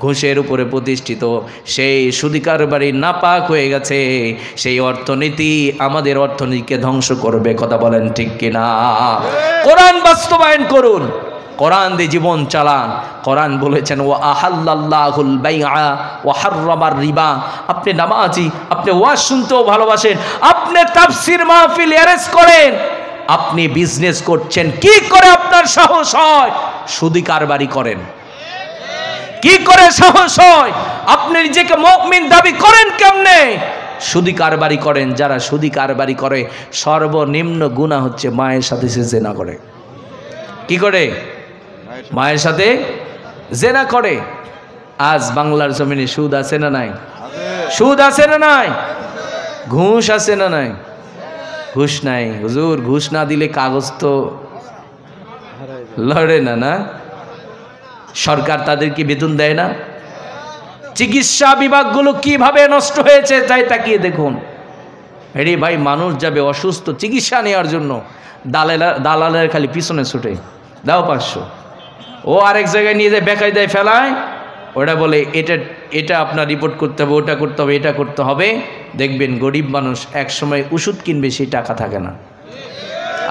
ঘুষের উপরে প্রতিষ্ঠিত, সেই সুদি কারবারি নাপাক হয়ে গেছে, সেই অর্থনীতি আমাদের অর্থনীতিকে ধ্বংস করবে, কথা বলেন ঠিক কিনা? কোরআন বাস্তবায়ন করুন, কোরআন দিয়ে জীবন চালান। কোরআন বলেছেন ওয়া আহাল্লাল্লাহুল বাইআ ওয়া হাররামার রিবা। আপনি নামাজি, আপনি ওয়াজ শুনতেও ভালোবাসেন, আপনি তাফসীর মাহফিল অ্যারেঞ্জ করেন, আপনি বিজনেস করছেন, কি করে আপনার সাহস হয় সুদি কারবারি করেন? কি করে সাহস হয়? আপনি নিজেকে মুমিন দাবি করেন কেমনে? সুদি কারবারি করেন। যারা সুদি কারবারি করে সর্বনিম্ন গুনাহ হচ্ছে মায়ের সাথে সে জেনা করে। কি করে? মায়ের সাথে জেনা করে। আজ বাংলার জমিনে সুদ আছে না নাই? সুদ আছে না নাই? ঘুষ আছে না নাই? ঘুষ নাই। হুজুর ঘুষ না দিলে কাগজ তো লড়ে না, না? সরকার তাদেরকে বেতন দেয় না? চিকিৎসা বিভাগগুলো কিভাবে নষ্ট হয়েছে তাই তাকিয়ে দেখুন। আরে ভাই, মানুষ যাবে অসুস্থ চিকিৎসা নেওয়ার জন্য, দালালের খালি পিছনে ছুটে দাও 500, ও আরেক জায়গায় নিয়ে যায় বেকায়দায় ফেলায়, ওটা বলে এটা আপনার রিপোর্ট করতে হবে, ওটা করতে হবে, এটা করতে হবে। দেখবেন গরিব মানুষ এক সময় ওষুধ কিনবে, সেই টাকা থাকে না।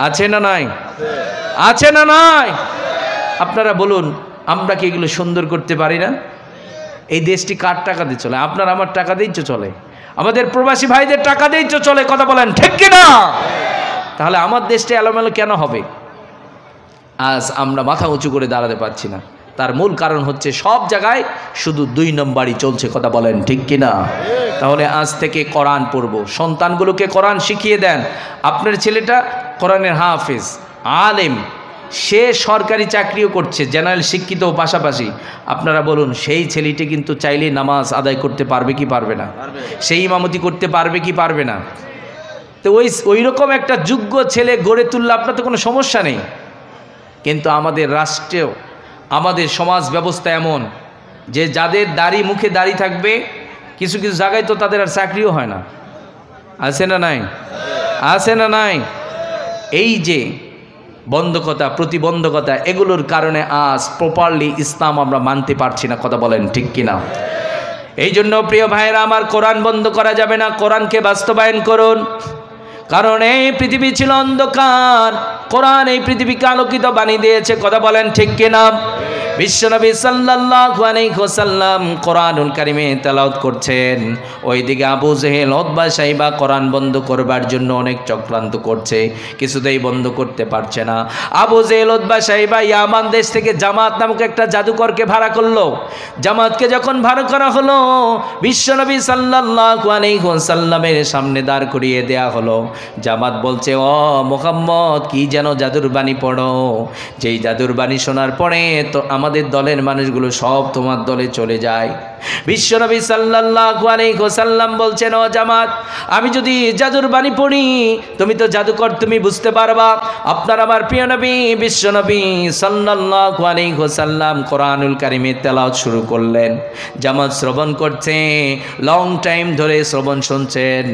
আছে না নাই? আছে না নাই? আপনারা বলুন, আমরা কি এগুলো সুন্দর করতে পারি না? এই দেশটি কার টাকা দিয়ে চলে? আপনার আমার টাকা দিয়েই তো চলে, আমাদের প্রবাসী ভাইদের টাকা দিয়েই তো চলে। কথা বলেন ঠিক কি না? তাহলে আমার দেশটা এলোমেলো কেন হবে? আজ আমরা মাথা উঁচু করে দাঁড়াতে পারছি না, তার মূল কারণ হচ্ছে সব জায়গায় শুধু 2 নম্বরই চলছে। কথা বলেন ঠিক কি না? তাহলে আজ থেকে কোরআন পড়ব, সন্তানগুলোকে কোরআন শিখিয়ে দেন। আপনার ছেলেটা কোরআনের হাফেজ, আলেম, সে সরকারি চাকরিও করছে, জেনারেল শিক্ষিত পাশাপাশি। আপনারা বলুন, সেই ছেলেটি কিন্তু চাইলে নামাজ আদায় করতে পারবে কি পারবে না? সেই ইমামতি করতে পারবে কি পারবে না? তো ওই রকম একটা যোগ্য ছেলে গড়ে তুললে আপনার তো কোনো সমস্যা নেই। কিন্তু আমাদের রাষ্ট্রেও, আমাদের সমাজ ব্যবস্থা এমন যে যাদের দাড়ি, মুখে দাড়ি থাকবে, কিছু কিছু জায়গায় তো তাদের আর চাকরিও হয় না। আছে না নাই? আছে না নাই? এই যে বন্ধকতা, প্রতিবন্ধকতা, এগুলোর কারণে আজ প্রপারলি ইসলাম আমরা মানতে পারছি না। কথা বলেন ঠিক কিনা? এই জন্য প্রিয় ভাইয়েরা আমার, কোরআন বন্ধ করা যাবে না, কোরআনকে বাস্তবায়ন করুন। কারণ এই পৃথিবী ছিল অন্ধকার, কোরআন এই পৃথিবীকে আলোকিত বানিয়ে দিয়েছে। কথা বলেন ঠিক কিনা? বিশ্বনবী সাল্লাল্লাহু আলাইহি ওয়াসাল্লাম কোরআনুল কারীমে তেলাওয়াত করছেন, ওইদিকে আবু জেহেল, উতবা, শাইবা কোরআন বন্ধ করবার জন্য অনেক চক্রান্ত করছে, কিছুতেই বন্ধ করতে পারছে না। আবু জেহেল, উতবা, শাইবা ইয়ামান দেশ থেকে জামাত নামক একটা জাদুকরকে ভাড়া করলো। জামাতকে যখন ভাড়া করা হলো, বিশ্বনবী সাল্লাল্লাহু আলাইহি ওয়াসাল্লামের সামনে দাঁড় করিয়ে দেয়া হলো। জামাত বলছে, ও মুহাম্মদ, কি যেন জাদুর বাণী পড়ো, যেই জাদুর বাণী শোনার পরে তো আমাদের দলের মানুষগুলো সব তোমার দলে চলে যায়। বিশ্বনবী সাল্লাল্লাহু আলাইহি ওয়াসাল্লাম বলছেন, ও জামাত, আমি যদি জাদুর বাণী পড়ি, তুমি তো জাদুকর, তুমি বুঝতে পারবা। আপনার আমার প্রিয় নবী বিশ্বনবী সাল্লাল্লাহু আলাইহি ওয়াসাল্লাম কোরআনুল কারীমে তেলাওয়াত শুরু করলেন। জামাত শ্রবণ করছে, লং টাইম ধরে শ্রবণ শুনছেন।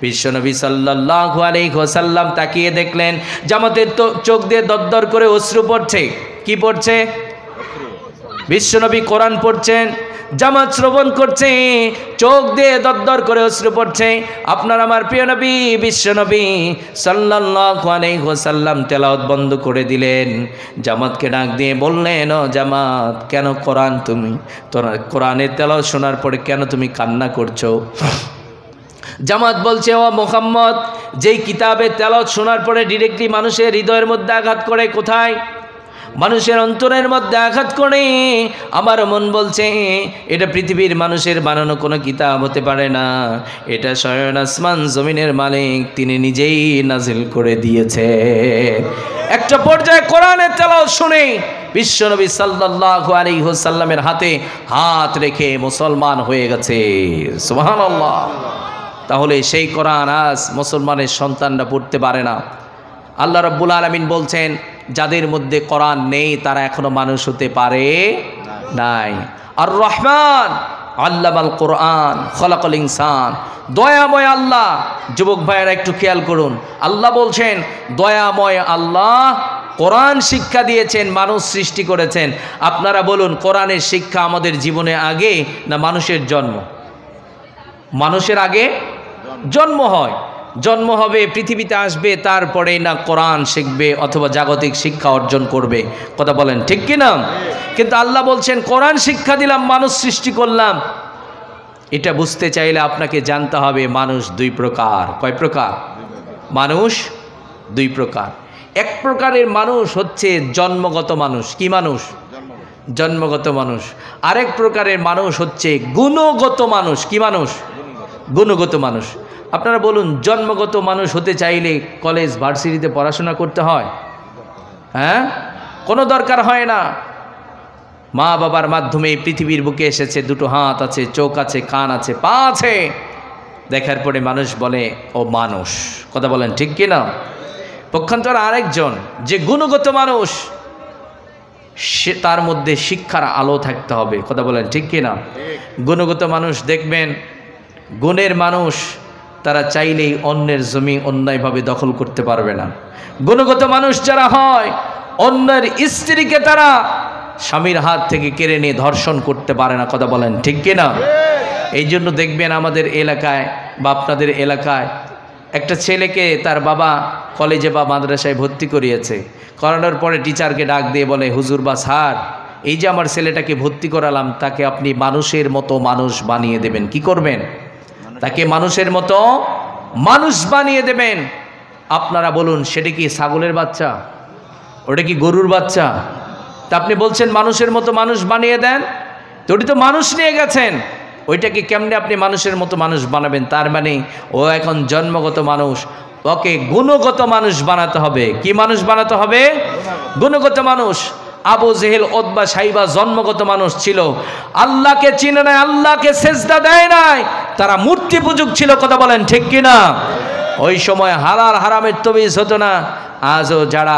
বিশ্বনবী সাল্লাল্লাহু আলাইহি ওয়াসাল্লাম তাকিয়ে দেখলেন জামাতের তো চোখ দিয়ে দরদর করে অশ্রু পড়ছে। কি পড়ছে? বিশ্বনবী কোরআন পড়ছেন, জামাত শ্রবণ করছে, চোখ দিয়ে দরদর করে অশ্রু পড়ছে। আপনার আমার প্রিয় নবী বিশ্বনবী সাল্লাল্লাহু আলাইহি ওয়াসাল্লাম তেলাওয়াত বন্ধ করে দিলেন। জামাতকে ডাক দিয়ে বললেন, ও জামাত, কেন কোরআন তুমি কোরআনের তেলাওয়াত শোনার পরে কেন তুমি কান্না করছো? জামাত বলছে, ও মুহাম্মদ, যেই কিতাবের তেলাওয়াত শোনার পরে ডিরেক্টলি মানুষের হৃদয়ের মধ্যে আঘাত করে, কোথায়? মানুষের অন্তরের মধ্যে আঘাত করে। আমার মন বলছে এটা পৃথিবীর মানুষের বানানো কোনো কিতাব হতে পারে না, এটা স্বয়ং আসমান জমিনের মালিক, তিনি নিজেই নাজিল করে দিয়েছে। একটা পর্যায়ে কোরআনের তেলাওয়াত শুনে বিশ্বনবী সাল্লাল্লাহু আলাইহি ওয়াসাল্লামের হাতে হাত রেখে মুসলমান হয়ে গেছে। সুবহানাল্লাহ। তাহলে সেই কোরআন আজ মুসলমানের সন্তানরা পড়তে পারে না। আল্লাহ রাব্বুল আলামিন বলছেন, যাদের মধ্যে কোরআন নেই তারা এখনো মানুষ হতে পারে নাই। আর রহমান আল্লামাল কোরআন খলাকাল ইনসান, দয়াময় আল্লাহ। যুবক ভাইয়েরা একটু খেয়াল করুন, আল্লাহ বলছেন দয়াময় আল্লাহ কোরআন শিক্ষা দিয়েছেন, মানুষ সৃষ্টি করেছেন। আপনারা বলুন, কোরআনের শিক্ষা আমাদের জীবনে আগে না মানুষের জন্ম? মানুষের আগে জন্ম হয়, জন্ম হবে, পৃথিবীতে আসবে, তারপরে না কোরআন শিখবে অথবা জাগতিক শিক্ষা অর্জন করবে। কথা বলেন ঠিক কি না? কিন্তু আল্লাহ বলছেন কোরআন শিক্ষা দিলাম, মানুষ সৃষ্টি করলাম। এটা বুঝতে চাইলে আপনাকে জানতে হবে মানুষ 2 প্রকার। কয় প্রকার? মানুষ 2 প্রকার। এক প্রকারের মানুষ হচ্ছে জন্মগত মানুষ। কি মানুষ? জন্মগত মানুষ। আরেক প্রকারের মানুষ হচ্ছে গুণগত মানুষ। কি মানুষ? গুণগত মানুষ। আপনারা বলুন, জন্মগত মানুষ হতে চাইলে কলেজ ভার্সিটিতে পড়াশোনা করতে হয়? হ্যাঁ, কোনো দরকার হয় না। মা বাবার মাধ্যমে পৃথিবীর বুকে এসেছে, 2টো হাত আছে, চোখ আছে, কান আছে, পা আছে। দেখার পরে মানুষ বলে ও মানুষ। কথা বলেন ঠিক কি না? পক্ষান্তর আরেকজন যে গুণগত মানুষ, সে তার মধ্যে শিক্ষার আলো থাকতে হবে। কথা বলেন ঠিক কি না? গুণগত মানুষ দেখবেন, গুণের মানুষ তারা চাইলেই অন্যের জমি অন্যায়ভাবে দখল করতে পারবে না। গুণগত মানুষ যারা হয়, অন্যের স্ত্রীকে তারা স্বামীর হাত থেকে কেড়ে নিয়ে ধর্ষণ করতে পারে না। কথা বলেন ঠিক কিনা? এই জন্য দেখবেন আমাদের এলাকায় বা আপনাদের এলাকায় একটা ছেলেকে তার বাবা কলেজে বা মাদ্রাসায় ভর্তি করিয়েছে। করানোর পরে টিচারকে ডাক দিয়ে বলে, হুজুর বা স্যার, এই যে আমার ছেলেটাকে ভর্তি করালাম, তাকে আপনি মানুষের মতো মানুষ বানিয়ে দেবেন। কি করবেন? তাকে মানুষের মতো মানুষ বানিয়ে দেবেন। আপনারা বলুন, সেটা কি ছাগলের বাচ্চা? ওটা কি গরুর বাচ্চা? তা আপনি বলছেন মানুষের মতো মানুষ বানিয়ে দেন, তো ওটি তো মানুষ নিয়ে গেছেন। ওইটাকে কেমনে আপনি মানুষের মতো মানুষ বানাবেন? তার মানে ও এখন জন্মগত মানুষ, ওকে গুণগত মানুষ বানাতে হবে। কি মানুষ বানাতে হবে? গুণগত মানুষ। আবু জেহেল, উতবা, সাইবা জন্মগত মানুষ ছিল, আল্লাহকে চিনে নাই, আল্লাহকে সেজদা দেয় নাই, তারা মূর্তি পূজক ছিল। কথা বলেন ঠিক কিনা? ওই সময় হালাল হারামের তবিজ হতো না। আজও যারা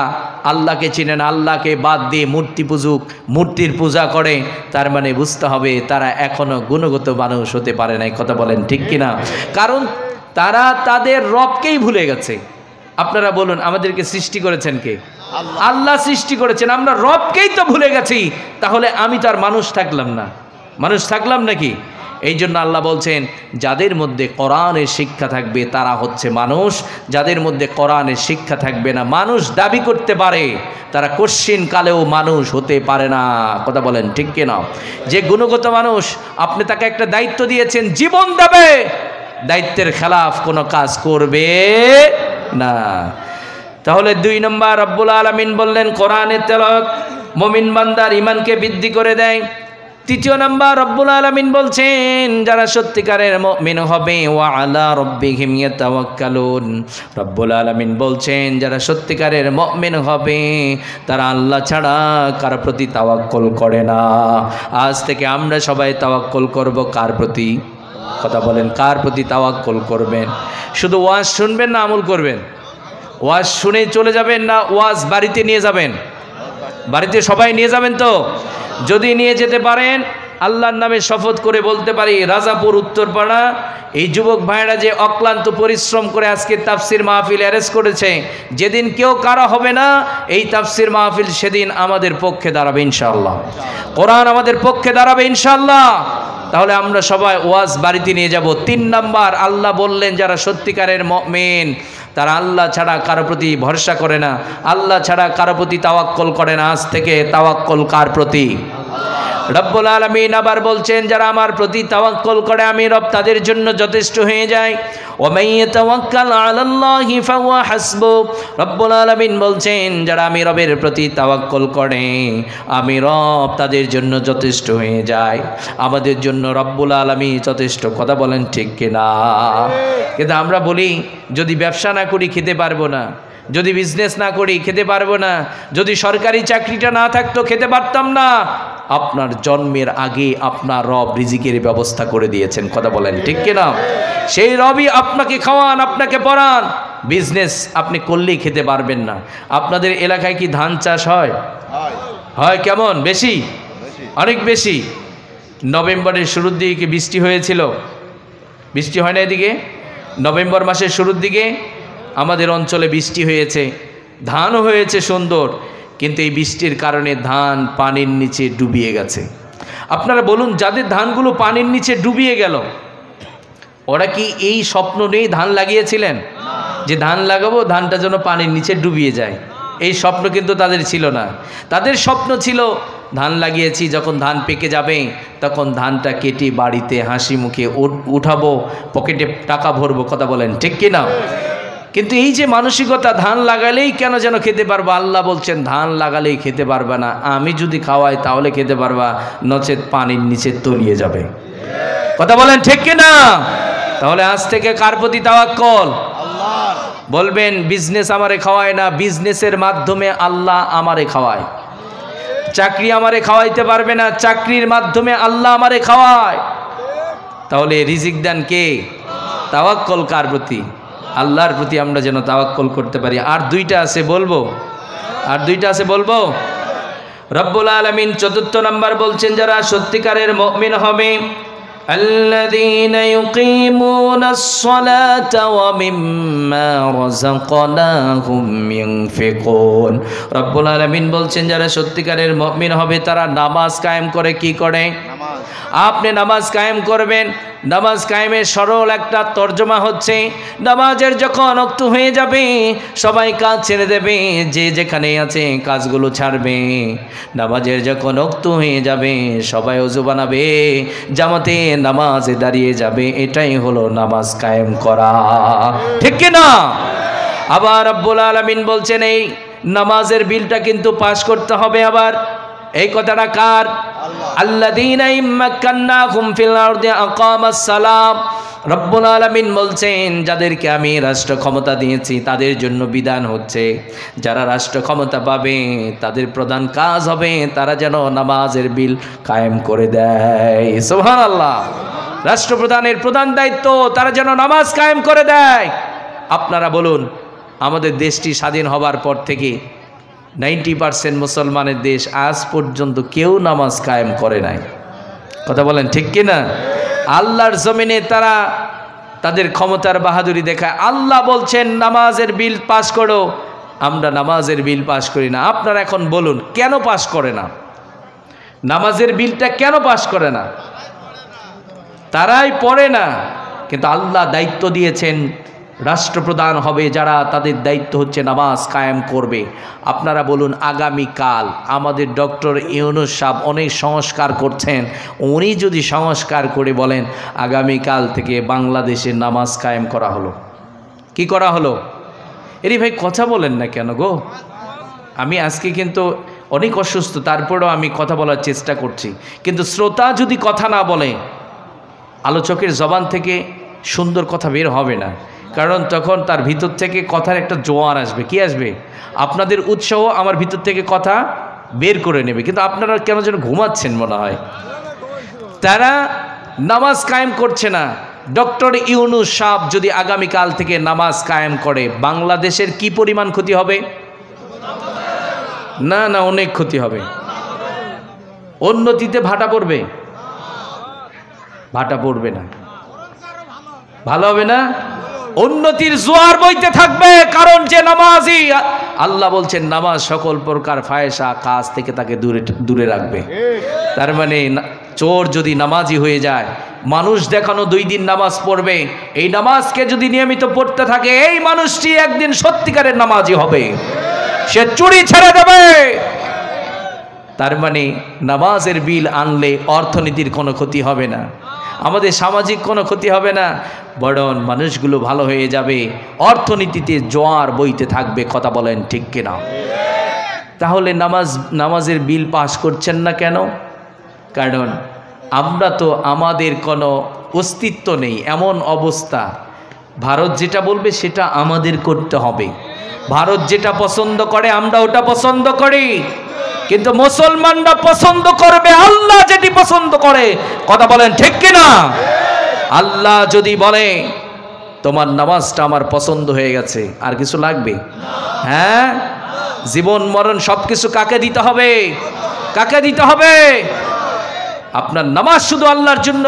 আল্লাহকে চিনে না, আল্লাহকে বাদ দিয়ে মূর্তি পূজক, মূর্তির পূজা করে, তার মানে বুঝতে হবে তারা এখনো গুণগত মানুষ হতে পারে নাই। কথা বলেন ঠিক কিনা? কারণ তারা তাদের রবকেই ভুলে গেছে। আপনারা বলুন, আমাদেরকে সৃষ্টি করেছেন কে? আল্লাহ সৃষ্টি করেছেন। আমরা রবকেই তো ভুলে গেছি, তাহলে আমি তো আর মানুষ থাকলাম না। মানুষ থাকলাম নাকি? এই জন্য আল্লাহ বলছেন, যাদের মধ্যে কোরআনের শিক্ষা থাকবে তারা হচ্ছে মানুষ, যাদের মধ্যে কোরআনের শিক্ষা থাকবে না, মানুষ দাবি করতে পারে, তারা কোশ্চিন কালেও মানুষ হতে পারে না। কথা বলেন ঠিক কিনা? যে গুণগত মানুষ, আপনি তাকে একটা দায়িত্ব দিয়েছেন, জীবন দেবে, দায়িত্বের খেলাফ কোনো কাজ করবে না। তাহলে 2 নম্বর রব্বুল আলামিন বললেন, কোরআনের তেলাওয়াত মুমিন বান্দার ঈমানকে বৃদ্ধি করে দেয়। 3 নম্বর রব্বুল আলামিন বলছেন, যারা সত্যিকারের মুমিন হবে, ওয়া আলা রাব্বিহিম ইয়াতাওয়াক্কালুন। রব্বুল আলামিন বলছেন, যারা সত্যিকারের মুমিন হবে, তারা আল্লাহ ছাড়া কার প্রতি তাওয়াক্কুল করে না। আজ থেকে আমরা সবাই তাওয়াক্কুল করব কার প্রতি? কথা বলেন, কার প্রতি তাওয়াক্কুল করবেন? শুধু ওয়াজ শুনবেন না আমল করবেন? ওয়াজ শুনে চলে যাবেন না ওয়াজ বাড়িতে নিয়ে যাবেন? বাড়িতে সবাই নিয়ে যাবেন তো? যদি নিয়ে যেতে পারেন, আল্লাহর নামে শপথ করে বলতে পারি, রাজাপুর উত্তরপাড়া এই যুবক ভাইরা যে অক্লান্ত পরিশ্রম করে আজকে তাফসির মাহফিল অ্যারেঞ্জ করেছে, যেদিন কেউ কারো হবে না এই তাফসির মাহফিল, সেদিন আমাদের পক্ষে দাঁড়াবে ইনশাআল্লাহ। কোরআন আমাদের পক্ষে দাঁড়াবে ইনশাআল্লাহ। তাহলে আমরা সবাই ওয়াজ বাড়িতে নিয়ে যাব। 3 নাম্বার, আল্লাহ বললেন, যারা সত্যিকারের মুমিন তারা আল্লাহ ছাড়া কারো প্রতি ভরসা করে না, আল্লাহ ছাড়া কারো প্রতি তাওয়াক্কুল করে না। আজ থেকে তাওয়াক্কুল কার প্রতি? রব্বুল আলামিন আবার বলছেন, যারা আমার প্রতি তাওয়াক্কুল করে আমি রব তাদের জন্য যথেষ্ট হয়ে যায়। ওয়া মান ইয়াতাওয়াক্কাল আলাল্লাহি ফাহুয়া হাসবু। রব্বুল আলামিন বলছেন, যারা আমি রবের প্রতি তাওয়াক্কুল করে আমি রব তাদের জন্য যথেষ্ট হয়ে যায়। আমাদের জন্য রব্বুল আলামিন যথেষ্ট। কথা বলেন ঠিক কিনা? কিন্তু আমরা বলি, যদি ব্যবসা না করি খেতে পারবো না, যদি বিজনেস না করি খেতে পারবো না, যদি সরকারি চাকরিটা না থাকতো খেতে পারতাম না। আপনার জন্মের আগে আপনার রব রিজিকের ব্যবস্থা করে দিয়েছেন। কথা বলেন ঠিক কিনা? সেই রবই আপনাকে খাওয়ান, আপনাকে পড়ান। বিজনেস আপনি করলেই খেতে পারবেন না। আপনাদের এলাকায় কি ধান চাষ হয়? হয় কেমন? বেশি? অনেক বেশি। নভেম্বরের শুরুর দিকে কি বৃষ্টি হয়েছিল? বৃষ্টি হয় না এদিকে? নভেম্বর মাসের শুরুর দিকে আমাদের অঞ্চলে বৃষ্টি হয়েছে, ধানও হয়েছে সুন্দর, কিন্তু এই বৃষ্টির কারণে ধান পানির নিচে ডুবিয়ে গেছে। আপনারা বলুন, যাদের ধানগুলো পানির নিচে ডুবিয়ে গেল, ওরা কি এই স্বপ্ন নিয়েই ধান লাগিয়েছিলেন যে ধান লাগাবো, ধানটা যেন পানির নিচে ডুবিয়ে যায়? এই স্বপ্ন কিন্তু তাদের ছিল না। তাদের স্বপ্ন ছিল, ধান লাগিয়েছি, যখন ধান পেকে যাবে তখন ধানটা কেটে বাড়িতে হাসি মুখে উঠাবো, পকেটে টাকা ভরবো। কথা বলেন ঠিক কিনা? কিন্তু এই যে মানসিকতা, ধান লাগালেই কেন যেন খেতে পারবা, আল্লাহ বলছেন ধান লাগালেই খেতে পারবা না, আমি যদি খাওয়াই তাহলে খেতে পারবা, নচেত পানির নিচে তলিয়ে যাবে। কথা বলেন ঠিক কিনা? তাহলে আজ থেকে কার প্রতি তাওয়াক্কুল? আল্লাহর। বলবেন, বিজনেস আমারে খাওয়ায় না, বিজনেসের মাধ্যমে আল্লাহ আমারে খাওয়ায়। চাকরি আমারে খাওয়াইতে পারবে না, চাকরির মাধ্যমে আল্লাহ আমারে খাওয়ায়। তাহলে রিজিক দেন কে? তাওয়াক্কুল কার প্রতি? আল্লাহর প্রতি আমরা যেন তাওয়াক্কুল করতে পারি। আর 2টা আছে বলবো, আর 2টা আছে বলবো। রব্বুল আলামিন 4 নম্বর বলছেন, যারা সত্যিকারের মুমিন হবে الذين يقيمون الصلاة ومما رزقناهم ينفقون রব্বুল আলামিন বলছেন যারা সত্যিকারের মুমিন হবে তারা নামাজ কায়েম করে। কি করে? আপনি নামাজ কায়েম করবেন। নামাজ কায়েমের সরল একটা তর্জমা হচ্ছে, নামাজের যখন ওয়াক্ত হয়ে যাবে সবাই কাজ ছেড়ে দেবে, যে যেখানে আছে কাজগুলো ছাড়বে। নামাজের যখন ওয়াক্ত হয়ে যাবে সবাই ওযু বানাবে, জামাতে নামাজে দাঁড়িয়ে যাবে। এটাই হলো নামাজ কায়েম করা, ঠিক কি না? আবার রব্বুল আলামিন বলছেন এই নামাজের বিলটা কিন্তু পাস করতে হবে। আবার এই কথাটা কার? আল্লাযীনা ইম্মাক্কান্নাহুম ফিল আরদি আকামাস সালাম। রব্বুল আলামিন বলছেন যাদেরকে আমি রাষ্ট্র ক্ষমতা দিয়েছি তাদের জন্য বিধান হচ্ছে যারা রাষ্ট্র ক্ষমতা পাবে তাদের প্রধান কাজ হবে তারা যেন নামাজের বিল কায়েম করে দেয়। সুবহানাল্লাহ। রাষ্ট্রপ্রধানের প্রধান দায়িত্ব তারা যেন নামাজ কায়েম করে দেয়। আপনারা বলুন, আমাদের দেশটি স্বাধীন হবার পর থেকে 90% মুসলমানের দেশ, আজ পর্যন্ত কেউ নামাজ কায়েম করে নাই। কথা বলেন ঠিক কি না? আল্লাহর জমিনে তারা তাদের ক্ষমতার বাহাদুরি দেখায়। আল্লাহ বলছেন নামাজের বিল পাস করো, আমরা নামাজের বিল পাস করি না। আপনারা এখন বলুন কেন পাস করে না? নামাজের বিলটা কেন পাস করে না? তারাই পড়ে না, কিন্তু আল্লাহ দায়িত্ব দিয়েছেন রাষ্ট্রপ্রধান হবে যারা, তাদের দায়িত্ব হচ্ছে নামাজ কায়েম করবে। আপনারা বলুন আগামীকাল আমাদের ডক্টর ইউনূস সাহেব অনেক সংস্কার করছেন, উনি যদি সংস্কার করে বলেন আগামীকাল থেকে বাংলাদেশের নামাজ কায়েম করা হলো, কি করা হলো? এরি ভাই কথা বলেন না কেন গো? আমি আজকে কিন্তু অনেক অসুস্থ, তারপরেও আমি কথা বলার চেষ্টা করছি, কিন্তু শ্রোতা যদি কথা না বলে আলোচকের জবান থেকে সুন্দর কথা বের হবে না, কারণ তখন তার ভিতর থেকে কথার একটা জোয়ার আসবে। কি আসবে? আপনাদের উৎসাহ আমার ভিতর থেকে কথা বের করে নেবে। কিন্তু আপনারা কেন যেন ঘুমাচ্ছেন মনে হয়। তারা নামাজ কায়েম করছে না। ডক্টর ইউনূস সাহেব যদি আগামীকাল থেকে নামাজ কায়েম করে বাংলাদেশের কি পরিমাণ ক্ষতি হবে? না না, অনেক ক্ষতি হবে। উন্নতিতে ভাটা পড়বে? ভাটা পড়বে না। ভালো হবে না? উন্নতির জোয়ার বইতে থাকবে, কারণ যে নামাজি, আল্লাহ বলছেন নামাজ সকল প্রকার ফায়সা কাজ থেকে তাকে দূরে রাখবে। তার মানে চোর যদি নামাজি হয়ে যায়, মানুষ দেখানো 2 দিন নামাজ পড়বে, এই নামাজকে যদি নিয়মিত পড়তে থাকে এই মানুষটি একদিন সত্যিকারের নামাজি হবে, সে চুরি ছেড়ে দেবে। তার মানে নামাজের বিল আনলে অর্থনীতির কোনো ক্ষতি হবে না, আমাদের সামাজিক কোনো ক্ষতি হবে না, বরং মানুষগুলো ভালো হয়ে যাবে, অর্থনীতিতে জোয়ার বইতে থাকবে। কথা বলেন ঠিক কিনা? তাহলে নামাজের বিল পাস করছেন না কেন? কারণ আমরা তো, আমাদের কোনো অস্তিত্ব নেই এমন অবস্থা। ভারত যেটা বলবে সেটা আমাদের করতে হবে। ভারত যেটা পছন্দ করে আমরা ওটা পছন্দ করি, কিন্তু মুসলমানরা পছন্দ করবে আল্লাহ যেটি পছন্দ করে। কথা বলেন ঠিক কিনা? আল্লাহ যদি বলে তোমার নামাজটা আমার পছন্দ হয়ে গেছে, আর কিছু লাগবে? হ্যাঁ, জীবন মরণ সবকিছু কাকে দিতে হবে? কাকে দিতে হবে? আপনার নামাজ শুধু আল্লাহর জন্য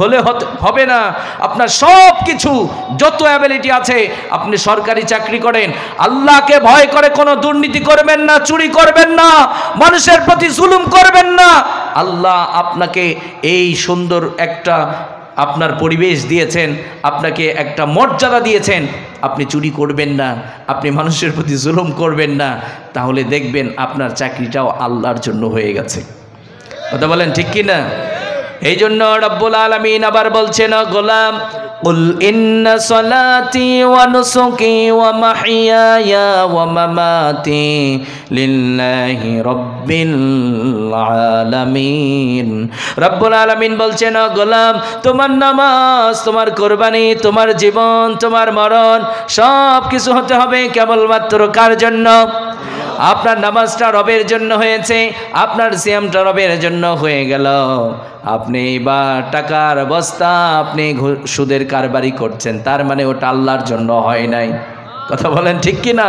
হলে হবে না, আপনার সব কিছু যত অ্যাবিলিটি আছে, আপনি সরকারি চাকরি করেন, আল্লাহকে ভয় করে কোনো দুর্নীতি করবেন না, চুরি করবেন না, মানুষের প্রতি জুলুম করবেন না। আল্লাহ আপনাকে এই সুন্দর একটা আপনার পরিবেশ দিয়েছেন, আপনাকে একটা মর্যাদা দিয়েছেন, আপনি চুরি করবেন না, আপনি মানুষের প্রতি জুলুম করবেন না, তাহলে দেখবেন আপনার চাকরিটাও আল্লাহর জন্য হয়ে গেছে। কথা বলেন ঠিক কি না? এই জন্য রব্বুল আলামিন আবার বলছেন, গোলাম কুল ইন্না সলাতি ওয়া নুসুকি ওয়া মাহইয়ায়া ওয়া মামাতি লিল্লাহি রাব্বিল আলামিন। রব্বুল আলামিন বলছেন, গোলাম তোমার নামাজ, তোমার কুরবানি, তোমার জীবন, তোমার মরণ সব কিছু হতে হবে কেবলমাত্র কার জন্য? আপনার নামাজটা রবের জন্য হয়েছে, আপনার সিয়ামটা রবের জন্য হয়ে গেল। আপনি বা টাকার বস্তা আপনি সুদের কারবারি করছেন, তার মানে ওটা আল্লাহর জন্য হয় নাই। কথা বলেন ঠিক কি না?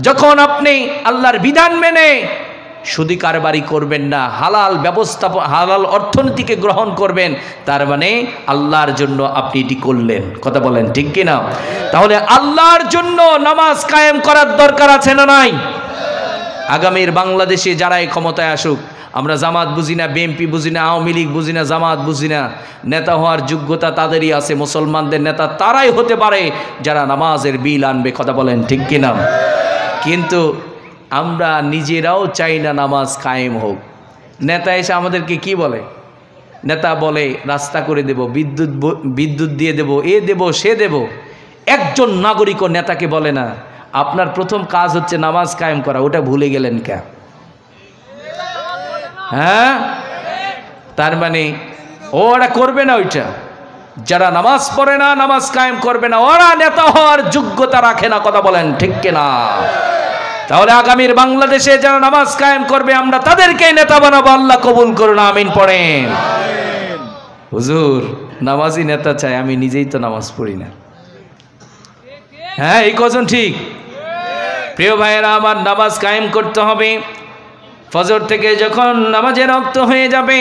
যখন আপনি আল্লাহর বিধান মেনে সুদি কারবারি করবেন না, হালাল ব্যবস্থাপনা হালাল অর্থনীতিকে গ্রহণ করবেন, তার মানে আল্লাহর জন্য আপনি এটি করলেন। কথা বলেন ঠিক কিনা? তাহলে আল্লাহর জন্য নামাজ কায়েম করার দরকার আছে না নাই? আগামীর বাংলাদেশে যারাই ক্ষমতায় আসুক, আমরা জামাত বুঝি না, বিএনপি বুঝি না, আওয়ামী লীগ বুঝি না, জামাত বুঝি না, নেতা হওয়ার যোগ্যতা তাদেরই আছে। মুসলমানদের নেতা তারাই হতে পারে যারা নামাজের বিল আনবে। কথা বলেন ঠিক কিনা? কিন্তু আমরা নিজেরাও চাই না নামাজ কায়েম হোক। নেতা এসে আমাদেরকে কি বলে? নেতা বলে রাস্তা করে দেব, বিদ্যুৎ দিয়ে দেব, এ দেব সে দেব। একজন নাগরিকও নেতাকে বলে না আপনার প্রথম কাজ হচ্ছে নামাজ কায়েম করা। ওটা ভুলে গেলেন কেন? হ্যাঁ, তার মানে ওরা করবে না ওইটা। যারা নামাজ পড়ে না, নামাজ কায়েম করবে না, ওরা নেতা হওয়ার যোগ্যতা রাখে না। কথা বলেন ঠিক কিনা? তাহলে আগামীর বাংলাদেশে যারা নামাজ কায়েম করবে আমরা তাদেরকেই নেতা বানাবো। আল্লাহ কবুল করুন, আমিন পড়েন। হুজুর নামাজি নেতা চাই, আমি নিজেই তো নামাজ পড়ি না। হ্যাঁ, এই কজন ঠিক? প্রিয় ভাইয়েরা আমার, নামাজ কায়েম করতে হবে। ফজর থেকে যখন নামাজের রক্ত হয়ে যাবে,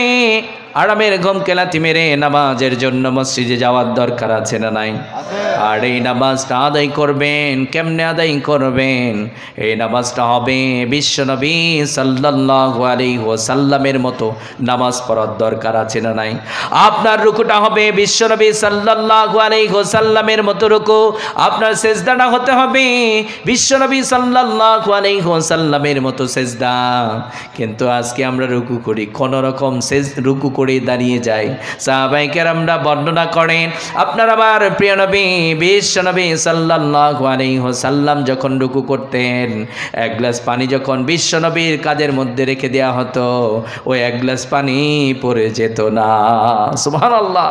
আরামের ঘুম কেলাতি মেরে নামাজের জন্য মসজিদে যাওয়ার দরকার আছে না নাই? আর এই নামাজটা আদায় করবেন, কেমনে আদায় করবেন? এই নামাজটা হবে বিশ্বনবী সাল্লাল্লাহু আলাইহি ওয়াসাল্লামের মতো নামাজ পড়ার দরকার আছে না নাই? আপনার রুকুটা হবে বিশ্বনবী সাল্লাল্লাহু আলাইহি ওয়াসাল্লামের মতো রুকু, আপনার সেজদাটা হতে হবে বিশ্বনবী সাল্লাল্লাহু আলাইহি ওয়াসাল্লামের মতো সেজদা। কিন্তু আজকে আমরা রুকু করি, কোন রকম রুকু করে দাঁড়িয়ে যাই। সাহাবায়ে কেরামরা বর্ণনা করেন, আপনার আমার প্রিয় নবী বিশ্বনবী সাল্লাল্লাহু আলাইহি ওয়াসাল্লাম যখন রুকু করতেন, এক গ্লাস পানি যখন বিশ্বনবীর কাঁধের মধ্যে রেখে দেওয়া হতো, ওই এক গ্লাস পানি পড়ে যেত না। সুবহানাল্লাহ!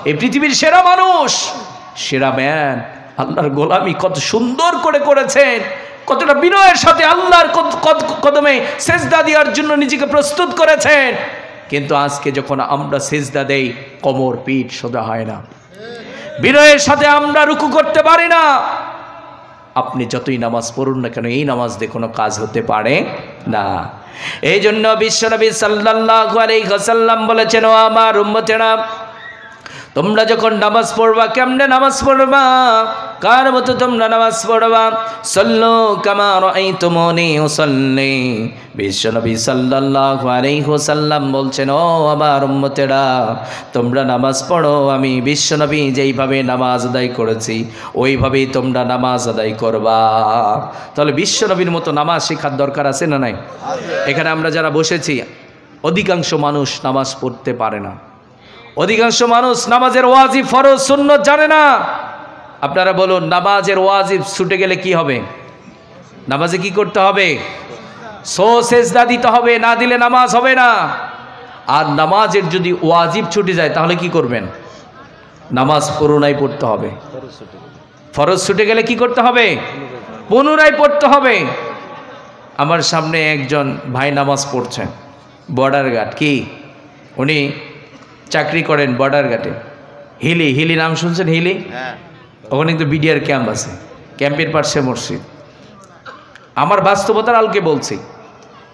এই পৃথিবীর সেরা মানুষ, সেরা ম্যান, আল্লাহর গোলামি কত সুন্দর করে করেছেন, কতটা বিনয়ের সাথে আল্লাহর কদমে সেজদা দেওয়ার জন্য নিজেকে প্রস্তুত করেছেন। কিন্তু আজকে যখন আমরা সেজদা দেই, কোমর পিঠ সোজা হয় না, বিনয়ের সাথে আমরা রুকু করতে পারি না। আপনি যতই নামাজ পড়ুন না কেন, এই নামাজ দিয়ে কোনো কাজ হতে পারে না। এই জন্য বিশ্বনবী সাল্লাল্লাহু আলাইহি ওয়াসাল্লাম বলেছেন, ও আমার উম্মতেরা, তোমরা যখন নামাজ পড়বা, কেমনে নামাজ পড়বা? কার মতো তোমরা নামাজ পড়বা? সাল্লু কামা রাআইতুমুনি উসাল্লি। বিশ্বনবী সাল্লাল্লাহু আলাইহি ওয়াসাল্লাম বলছেন, ও আমার উম্মতেরা, তোমরা নামাজ পড়ো, আমি বিশ্বনবী যেইভাবে নামাজ আদায় করেছি ওইভাবেই তোমরা নামাজ আদায় করবা। তাহলে বিশ্বনবীর মতো নামাজ শেখার দরকার আছে না নাই? এখানে আমরা যারা বসেছি, অধিকাংশ মানুষ নামাজ পড়তে পারে না। অধিকাংশ মানুষ নামাজের ওয়াজিব, ফরজ, সুন্নত জানে না। আপনারা বলুন, নামাজের ওয়াজিব ছুটে গেলে কি হবে? নামাজে কি করতে হবে? সেজদা দিতে হবে, না দিলে নামাজ হবে না। আর নামাজের যদি ওয়াজিব ছুটে যায় তাহলে কি করবেন? নামাজ পুনরায় পড়তে হবে। ফরজ ছুটে গেলে কি করতে হবে? পুনরায় পড়তে হবে। আমার সামনে একজন ভাই নামাজ পড়ছেন, বর্ডার গার্ড, কি উনি চাকরি করেন বর্ডার গার্ডে। হিলি নাম শুনছেন? হিলি, ওখানে কিন্তু বিডিআর ক্যাম্প আছে, ক্যাম্পের পাশে মসজিদ। আমার বাস্তবতার আলকে বলছি।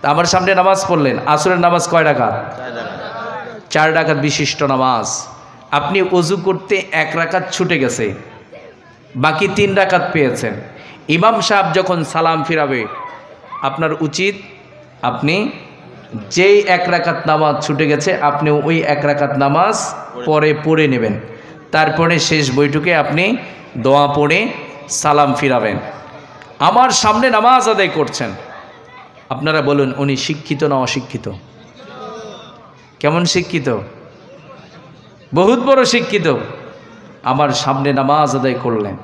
তা আমার সামনে নামাজ পড়লেন, আসরের নামাজ কয় রাকাত? 4 রাকাত বিশিষ্ট নামাজ। আপনি ওযু করতে 1 রাকাত ছুটে গেছে, বাকি 3 রাকাত পেয়েছেন। ইমাম সাহেব যখন সালাম ফিরাবে, আপনার উচিত আপনি যেই 1 রাকাত নামাজ ছুটে গেছে আপনি ওই 1 রাকাত নামাজ পড়ে নেবেন। তারপরে শেষ বৈঠকে আপনি দোয়া পড়ে সালাম ফিরাবেন। আমার সামনে নামাজ আদায় করছেন, আপনারা বলুন উনি শিক্ষিত না অশিক্ষিত? কেমন শিক্ষিত? বহুত বড় শিক্ষিত। আমার সামনে নামাজ আদায় করলেন,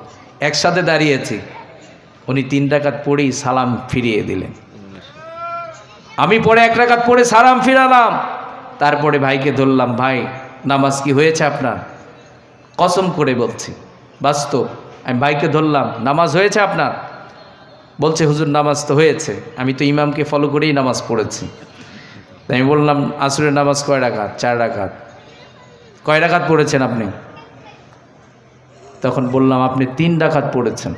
একসাথে দাঁড়িয়েছি, উনি 3 রাকাত পড়েই সালাম ফিরিয়ে দিলেন। আমি পরে 1 রাকাত পড়ে সালাম ফিরালাম। তারপরে ভাইকে ধরলাম, ভাই নামাজ কি হয়েছে আপনার? কসম করে বলছি, বাস্তব। আমি ভাইকে ধরলাম, নামাজ হয়েছে আপনার? বলছে হুজুর নামাজ তো হয়েছে, আমি তো ইমামকে ফলো করেই নামাজ পড়েছি। আমি বললাম আসরের নামাজ কয় রাকাত? 4 রাকাত। কয় রাকাত পড়েছেন আপনি? তখন বললাম আপনি 3 রাকাত পড়েছেন,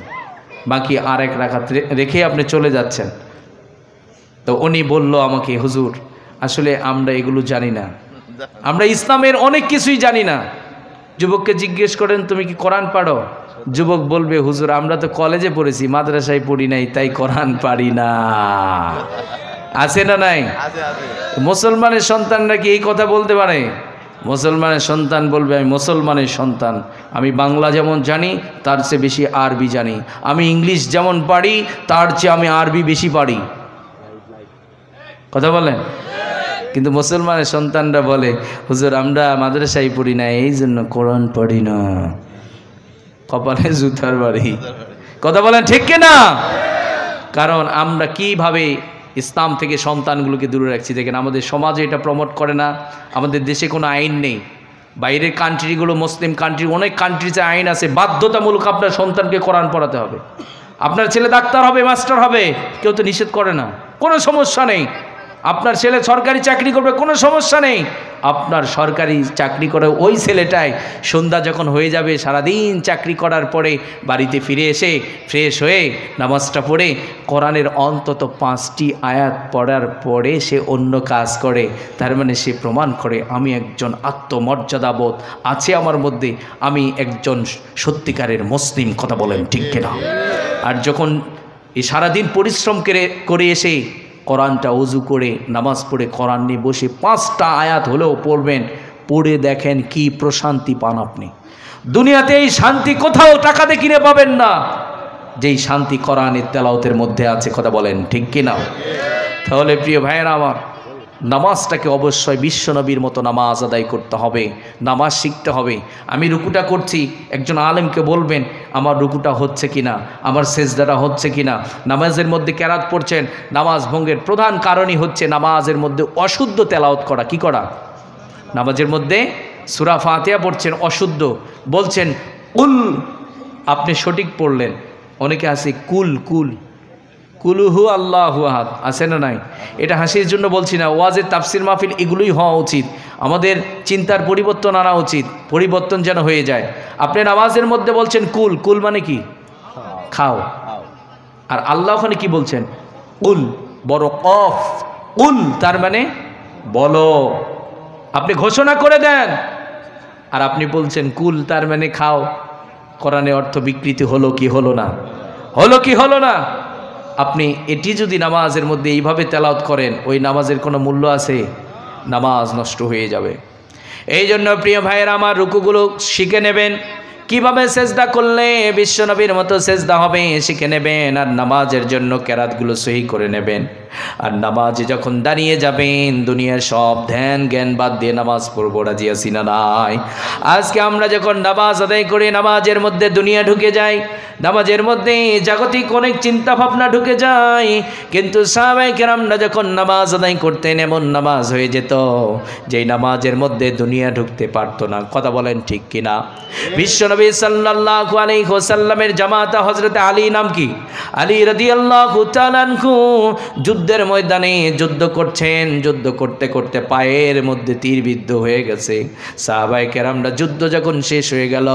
বাকি আর 1 রাকাত রেখে আপনি চলে যাচ্ছেন। তো উনি বলল আমাকে, হুজুর আসলে আমরা এগুলো জানি না, আমরা ইসলামের অনেক কিছুই জানি না। যুবককে জিজ্ঞেস করেন তুমি কি কোরআন পারো? যুবক বলবে, হুজুর আমরা তো কলেজে পড়েছি, মাদ্রাসায় পড়ি নাই, তাই কোরআন পারি না। আছে না নাই? মুসলমানের সন্তানরা কি এই কথা বলতে পারে? মুসলমানের সন্তান বলবে, আমি মুসলমানের সন্তান, আমি বাংলা যেমন জানি তার চেয়ে বেশি আরবি জানি, আমি ইংলিশ যেমন পারি তার চেয়ে আমি আরবি বেশি পারি। কথা বলেন? কিন্তু মুসলমানের সন্তানরা বলে, হুজুর আমরা মাদ্রাসায় পড়ি না, এই জন্য কোরআন পড়ি না। কপালে জুতার বাড়ি। কথা বলেন ঠিক কিনা? কারণ আমরা কিভাবে ইসলাম থেকে সন্তানগুলোকে দূরে রাখছি। দেখেন আমাদের সমাজে এটা প্রমোট করে না, আমাদের দেশে কোনো আইন নেই। বাইরের কান্ট্রিগুলো, মুসলিম কান্ট্রি, অনেক কান্ট্রিতে আইন আছে, বাধ্যতামূলক আপনার সন্তানকে কোরআন পড়াতে হবে। আপনার ছেলে ডাক্তার হবে, মাস্টার হবে, কেউ তো নিষেধ করে না, কোনো সমস্যা নেই। আপনার ছেলে সরকারি চাকরি করবে, কোনো সমস্যা নেই। আপনার সরকারি চাকরি করে ওই ছেলেটাই সন্ধ্যা যখন হয়ে যাবে, সারাদিন চাকরি করার পরে বাড়িতে ফিরে এসে ফ্রেশ হয়ে নামাজটা পড়ে কোরআনের অন্তত 5টি আয়াত পড়ার পরে সে অন্য কাজ করে, তার মানে সে প্রমাণ করে আমি একজন আত্মমর্যাদাবোধ আছে আমার মধ্যে, আমি একজন সত্যিকারের মুসলিম। কথা বলেন ঠিক কিনা? আর যখন এই সারাদিন পরিশ্রম করে এসে কোরআনটা ওযু করে নামাজ পড়ে কোরআন নিয়ে বসে 5টা আয়াত হলেও পড়বেন, পড়ে দেখেন কি প্রশান্তি পান আপনি। দুনিয়াতে এই শান্তি কোথাও টাকা দিয়ে কিনে পাবেন না, যেই শান্তি কোরআনের তেলাওয়াতের মধ্যে আছে। কথা বলেন ঠিক কিনা? তাহলে প্রিয় ভাইয়েরা আমার, নামাজটাকে অবশ্যই বিশ্বনবীর মতো নামাজ আদায় করতে হবে, নামাজ শিখতে হবে। আমি রুকুটা করছি, একজন আলেমকে বলবেন আমার রুকুটা হচ্ছে কিনা, আমার সেজদাটা হচ্ছে কিনা। নামাজের মধ্যে কেরাত পড়ছেন, নামাজ ভঙ্গের প্রধান কারণই হচ্ছে নামাজের মধ্যে অশুদ্ধ তেলাওয়াত করা। কি করা? নামাজের মধ্যে সূরা ফাতিহা পড়ছেন অশুদ্ধ, বলছেন কুল, আপনি সঠিক পড়লেন, অনেকে আছে কুল কুল, কুলুহু আল্লাহু আহাদ, আছে না নাই? এটা হাসির জন্য বলছি না, ওয়াজের তাফসির মাহফিল এগুলোই হওয়া উচিত। আমাদের চিন্তার পরিবর্তন আনা উচিত, পরিবর্তন যেন হয়ে যায়। আপনি নামাজের মধ্যে বলছেন কুল, কুল মানে কি? খাও। আর আল্লাহ ওখানে কি বলছেন? কুল, বড় কফ, কুল তার মানে বলো। আপনি ঘোষণা করে দেন, আর আপনি বলছেন কুল তার মানে খাও। কোরআনে অর্থ বিকৃতি হলো কি হলো না? হলো কি হলো না? আপনি এটি যদি নামাজের মধ্যে এইভাবে তেলাওয়াত করেন, ওই নামাজের কোনো মূল্য আছে? নামাজ নষ্ট হয়ে যাবে। এই জন্য প্রিয় ভাইয়েরা আমার, রুকুগুলো শিখে নেবেন, কিভাবে সেজদা করলে বিশ্বনবীর মতো সেজদা হবে শিখে নেবেন। আর নামাজের জন্য কেরাতগুলো সহি করে নেবেন। আর নামাজে যখন দাঁড়িয়ে যাবেন, দুনিয়ার সব ধ্যান জ্ঞান বাদ দিয়ে নামাজ পড়বো, রাজি আছি না নাই? আজকে আমরা যখন নামাজ আদায় করি, নামাজের মধ্যে দুনিয়া ঢুকে যায়, নামাজের মধ্যে জাগতিক অনেক চিন্তা ভাবনা ঢুকে যায়। কিন্তু সাহাবায়ে কেরামরা যখন নামাজ আদায় করতেন, এমন নামাজ হয়ে যেত যেই নামাজের মধ্যে দুনিয়া ঢুকতে পারতো না। কথা বলেন ঠিক কিনা? বিশ্বনবী সাল্লাল্লাহু আলাইহি ওয়াসাল্লামের জামাতা হযরত আলী, নাম কি? আলী রাদিয়াল্লাহু তাআলা আনহু যুদ্ধের ময়দানে যুদ্ধ করছেন, যুদ্ধ করতে করতে পায়ের মধ্যে তীর বিদ্ধ হয়ে গেছে। সাহাবায়ে কেরামরা যুদ্ধ যখন শেষ হয়ে গেল,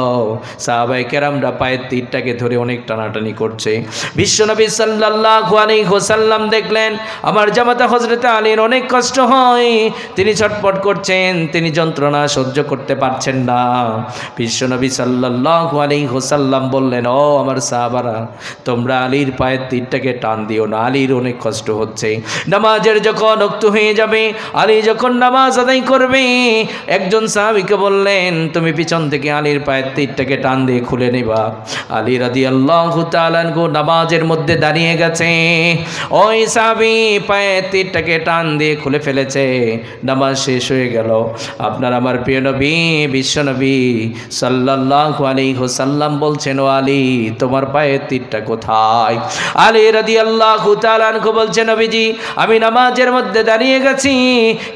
সাহাবায়ে কেরামরা পায়ের তীরটাকে ধরে অনেক টানাটানি করছে। বিশ্বনবী সাল্লাল্লাহু আলাইহি ওয়াসাল্লাম দেখলেন আমার জামাতা হযরত আলীর অনেক কষ্ট হয়, তিনি ছটফট করছেন, তিনি যন্ত্রণা সহ্য করতে পারছেন না। বিশ্বনবী সাল্লাল্লাহু আলাইহি ওয়াসাল্লাম বললেন, ও আমার সাহাবারা, তোমরা আলীর পায়ের তীরটাকে টান দিও না, আলীর অনেক কষ্ট হচ্ছে। নামাজের যখন ওয়াক্ত হয়ে যাবে, আলী যখন নামাজ আদায় করবে, একজন সাহাবীকে বললেন, তুমি পিছন থেকে আলীর পায়ের তীরটাকে টান দিয়ে খুলে নেবা। আলী রাদিয়াল্লাহু তাআলা আনহু নামাজের মধ্যে দাঁড়িয়ে গেছে, ওই সাহাবী পায়ের তীরটাকে টান দিয়ে খুলে ফেলেছে। নামাজ শেষ হয়ে গেল। আপনার আমার প্রিয় নবী বিশ্বনবী সাল্লাল্লাহু আলাইহি ওয়াসাল্লাম বলছেন, ও আলী, তোমার পায়ের তীরটা কোথায়? আলী রাদিয়াল্লাহু তাআলা আনহু বলছেন, নবীজি, আমি নামাজের মধ্যে দাঁড়িয়ে গেছি,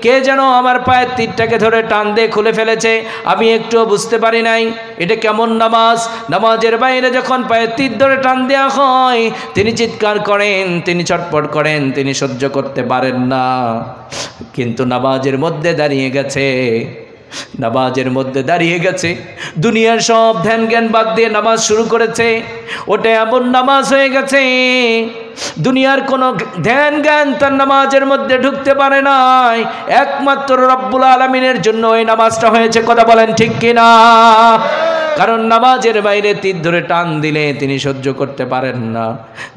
কে যেন আমার পায়ের তীরটাকে ধরে টান দিয়ে খুলে ফেলেছে, আমি একটুও বুঝতে পারি নাই। এটা কেমন নামাজ? নামাজের বাইরে যখন পায়ের তীর ধরে টান দেওয়া হয়, তিনি চিৎকার করেন, তিনি ছটফট করেন, তিনি সহ্য করতে পারেন না। কিন্তু নামাজের মধ্যে দাঁড়িয়ে গেছে, নামাজের মধ্যে দাঁড়িয়ে গেছে, দুনিয়ার সব ধ্যান জ্ঞান বাদ দিয়ে নামাজ শুরু করেছে। ওটা এমন নামাজ হয়ে গেছে দুনিয়ার কোনো ধ্যান জ্ঞান তার নামাজের মধ্যে ঢুকতে পারে নাই, একমাত্র রব্বুল আলামিনের জন্য এই নামাজটা হয়েছে। কথা বলেন ঠিক কিনা? কারণ নামাজের বাইরে তীর ধরে টান দিলে তিনি সহ্য করতে পারেন না।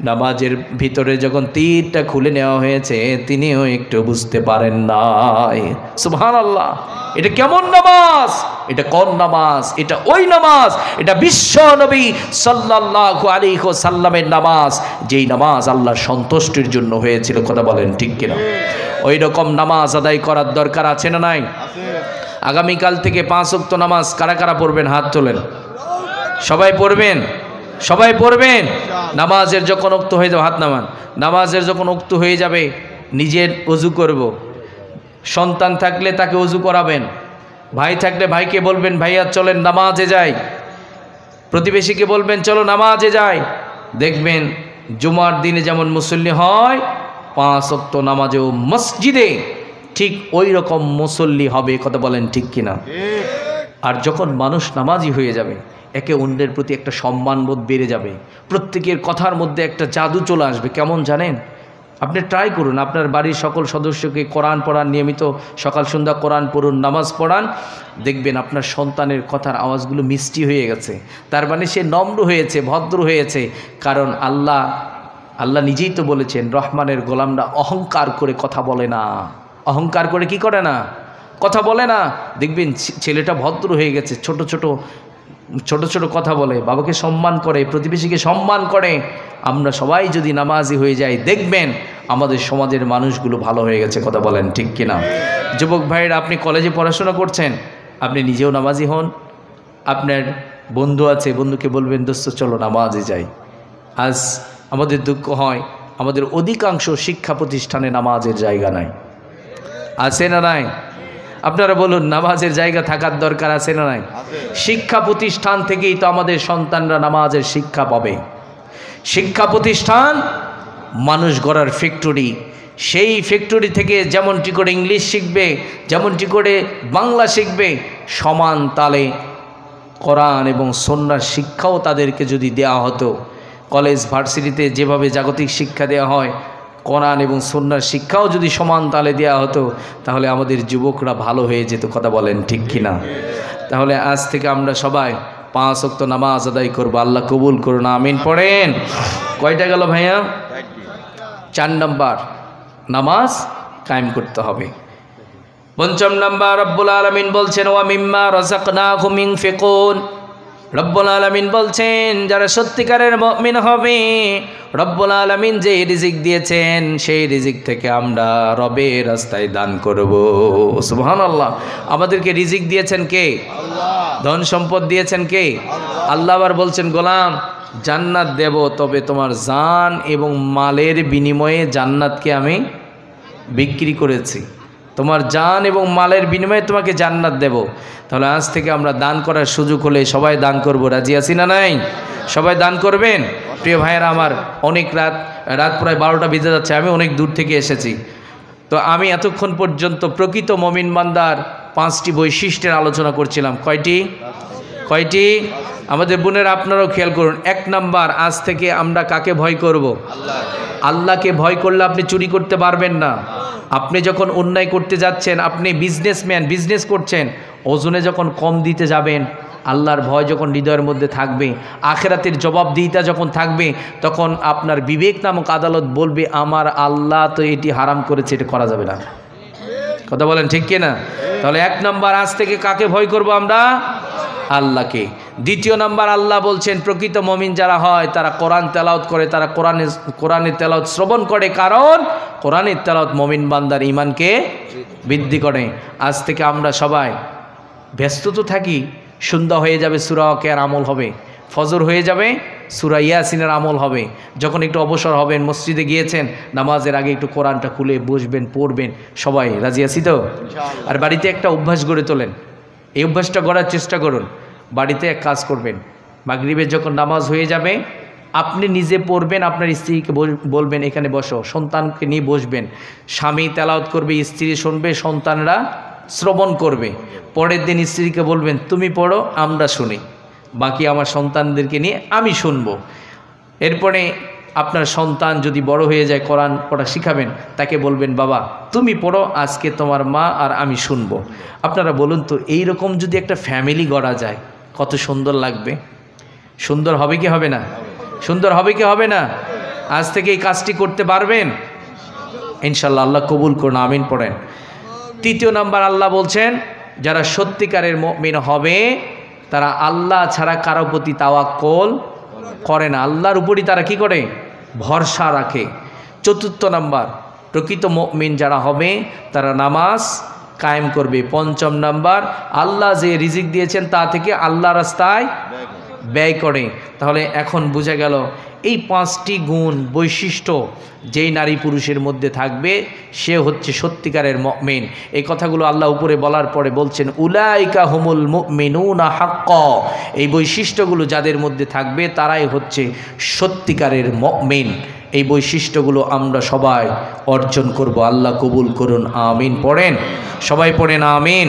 নামাজের ভিতরে যখন তীরটা খুলে নেওয়া হয়েছে তিনিও একটু বুঝতে পারেন নাই। সুবহানাল্লাহ। এটা কেমন নামাজ? এটা কোন নামাজ? এটা ওই নামাজ, এটা বিশ্ব নবী সাল্লাল্লাহু আলাইহি ওয়াসাল্লামের নামাজ, যেই নামাজ আল্লাহর সন্তুষ্টির জন্য হয়েছিল। কথা বলেন ঠিক কিনা? ওই রকম নামাজ আদায় করার দরকার আছে না নাই? আগামীকাল থেকে 5 ওয়াক্ত নামাজ কারা কারা পড়বেন? হাত তোলেন। সবাই পড়বেন? সবাই পড়বেন? নামাজের যখন ওক্ত হয়ে যাবে, হাত নামান। নামাজের যখন ওক্ত হয়ে যাবে নিজের ওযু করব। সন্তান থাকলে তাকে ওযু করাবেন, ভাই থাকলে ভাইকে বলবেন ভাইয়া চলেন নামাজে যাই, প্রতিবেশীকে বলবেন চলো নামাজে যাই। দেখবেন জুমার দিনে যেমন মুসল্লি হয় 5 ওয়াক্ত নামাজেও মসজিদে ঠিক ওই রকম মুসল্লি হবে। কথা বলেন ঠিক কিনা? আর যখন মানুষ নামাজি হয়ে যাবে একে অন্যের প্রতি একটা সম্মানবোধ বেড়ে যাবে, প্রত্যেকের কথার মধ্যে একটা জাদু চলে আসবে। কেমন জানেন? আপনি ট্রাই করুন, আপনার বাড়ির সকল সদস্যকে কোরআন পড়ান, নিয়মিত সকাল সন্ধ্যা কোরআন পড়ুন, নামাজ পড়ান, দেখবেন আপনার সন্তানের কথার আওয়াজগুলো মিষ্টি হয়ে গেছে। তার মানে সে নম্র হয়েছে, ভদ্র হয়েছে। কারণ আল্লাহ নিজেই তো বলেছেন রহমানের গোলামরা অহংকার করে কথা বলে না। অহংকার করে কি করে না? কথা বলে না। দেখবেন ছেলেটা ভদ্র হয়ে গেছে, ছোট ছোট কথা বলে, বাবাকে সম্মান করে, প্রতিবেশীকে সম্মান করে। আমরা সবাই যদি নামাজি হয়ে যাই দেখবেন আমাদের সমাজের মানুষগুলো ভালো হয়ে গেছে। কথা বলেন ঠিক কিনা? যুবক ভাইরা, আপনি কলেজে পড়াশোনা করছেন, আপনি নিজেও নামাজি হন। আপনার বন্ধু আছে, বন্ধুকে বলবেন দোস্ত চলো নামাজে যাই। আজ আমাদের দুঃখ হয় আমাদের অধিকাংশ শিক্ষা প্রতিষ্ঠানে নামাজের জায়গা নাই। আছে না নাই? আপনারা বলুন, নামাজের জায়গা থাকার দরকার আছে না নাই? শিক্ষা প্রতিষ্ঠান থেকেই তো আমাদের সন্তানরা নামাজের শিক্ষা পাবে। শিক্ষা প্রতিষ্ঠান মানুষ গড়ার ফ্যাক্টরি। সেই ফ্যাক্টরি থেকে যেমনটি করে ইংলিশ শিখবে, যেমনটি করে বাংলা শিখবে, সমান তালে কোরআন এবং সুন্নাহর শিক্ষাও তাদেরকে যদি দেওয়া হতো, কলেজ ভার্সিটিতে যেভাবে জাগতিক শিক্ষা দেওয়া হয় কোরআন এবং সুন্নাহর শিক্ষাও যদি সমান তালে দেওয়া হতো তাহলে আমাদের যুবকরা ভালো হয়ে যেত। কথা বলেন ঠিক কিনা? তাহলে আজ থেকে আমরা সবাই 5 ওয়াক্ত নামাজ আদায় করবো। আল্লাহ কবুল করুন, আমিন। পড়েন। কয়টা গেল ভাইয়া? 4 নম্বর, নামাজ কায়েম করতে হবে। 5ম নাম্বার, রব্বুল আলামিন বলছেন ওয়া মিম্মা রাযাকনাহুম ইউনফিকুন। রব্বুল আলামিন বলছেন যারা সত্যিকারের মুমিন হবে, রব্বুল আলামিন যে রিজিক দিয়েছেন সেই রিজিক থেকে আমরা রবের রাস্তায় দান করব। সুবহানাল্লাহ। আমাদেরকে রিজিক দিয়েছেন কে? আল্লাহ। ধন সম্পদ দিয়েছেন কে? আল্লাহ। আবার বলছেন গোলাম জান্নাত দেব, তবে তোমার জান এবং মালের বিনিময়ে জান্নাতকে আমি বিক্রি করেছি। তোমার জান এবং মালের বিনিময়ে তোমাকে জান্নাত দেব। তাহলে আজ থেকে আমরা দান করার সুযোগ হলে সবাই দান করব। রাজি আছি না নাই? সবাই দান করবেন। প্রিয় ভাইয়েরা আমার, অনেক রাত প্রায় 12টা বেজে যাচ্ছে, আমি অনেক দূর থেকে এসেছি। তো আমি এতক্ষণ পর্যন্ত প্রকৃত মুমিন বান্দার 5টি বৈশিষ্ট্যের আলোচনা করছিলাম। কয়টি? আমাদের বোনেরা আপনারাও খেয়াল করুন। 1 নাম্বার, আজ থেকে আমরা কাকে ভয় করব? আল্লাহকে ভয় করলে আপনি চুরি করতে পারবেন না। আপনি যখন অন্যায় করতে যাচ্ছেন, আপনি বিজনেসম্যান, বিজনেস করছেন, ওজনে যখন কম দিতে যাবেন, আল্লাহর ভয় যখন হৃদয়ের মধ্যে থাকবে, আখিরাতের জবাবদিহিতা যখন থাকবে, তখন আপনার বিবেক নামক আদালত বলবে আমার আল্লাহ তো এটি হারাম করেছে, এটা করা যাবে না। কথা বলেন ঠিক কিনা? তাহলে 1 নাম্বার, আজ থেকে কাকে ভয় করব আমরা? আল্লাহকে। 2য় নাম্বার, আল্লাহ বলছেন প্রকৃত মুমিন যারা হয় তারা কোরআন তেলাওয়াত করে, তারা কোরআনের তেলাওয়াত শ্রবণ করে, কারণ কোরআনের তেলাওয়াত মুমিন বান্দার ঈমানকে বৃদ্ধি করে। আজ থেকে আমরা সবাই ব্যস্ত তো থাকি, সন্ধ্যা হয়ে যাবে সূরা ওয়াকিয়ার আমল হবে, ফজর হয়ে যাবে সূরা ইয়াসিনের আমল হবে। যখন একটু অবসর হবেন, মসজিদে গিয়েছেন, নামাজের আগে একটু কোরআনটা খুলে বসবেন, পড়বেন। সবাই রাজি আছি তো? আর বাড়িতে একটা অভ্যাস গড়ে তোলেন। এই অভ্যাসটা গড়ার চেষ্টা করুন। বাড়িতে এক কাজ করবেন, মাগরিবের যখন নামাজ হয়ে যাবে আপনি নিজে পড়বেন, আপনার স্ত্রীকে বলবেন এখানে বসো, সন্তানকে নিয়ে বসবেন। স্বামী তেলাওয়াত করবে, স্ত্রী শুনবে, সন্তানরা শ্রবণ করবে। পরের দিন স্ত্রীকে বলবেন তুমি পড়ো, আমরা শুনি, বাকি আমার সন্তানদেরকে নিয়ে আমি শুনবো। এরপরে আপনার সন্তান যদি বড় হয়ে যায় কোরআন পড়া শিখাবেন, তাকে বলবেন বাবা তুমি পড়ো, আজকে তোমার মা আর আমি শুনবো। আপনারা বলুন তো এইরকম যদি একটা ফ্যামিলি গড়া যায় কত সুন্দর লাগবে। সুন্দর হবে কি হবে না? সুন্দর হবে কি হবে না? আজ থেকে এই কাজটি করতে পারবেন ইনশাল্লাহ। আল্লাহ কবুল করুন, আমিন পড়েন। তৃতীয় নাম্বার আল্লাহ বলছেন যারা সত্যিকারের মুমিন হবে তারা আল্লাহ ছাড়া কারো প্রতি তাওয়াক্কুল করে না, আল্লাহর উপরই তারা কি করে? ভরসা রাখে। চতুর্থ নাম্বার প্রকৃত মুমিন যারা হবে তারা নামাজ কায়েম করবে। পঞ্চম নাম্বার আল্লাহ যে রিজিক দিয়েছেন তা থেকে আল্লাহ রাস্তায় ব্যয় করে। তাহলে এখন বোঝা গেল এই 5টি গুণ বৈশিষ্ট্য যেই নারী পুরুষের মধ্যে থাকবে সে হচ্ছে সত্যিকারের মুমিন। এই কথাগুলো আল্লাহ উপরে বলার পরে বলছেন উলাইকা হুমুল মুমিনুনা হাক্কা। এই বৈশিষ্ট্যগুলো যাদের মধ্যে থাকবে তারাই হচ্ছে সত্যিকারের মুমিন। এই বৈশিষ্ট্যগুলো আমরা সবাই অর্জন করব। আল্লাহ কবুল করুন, আমিন পড়েন, সবাই পড়েন আমিন।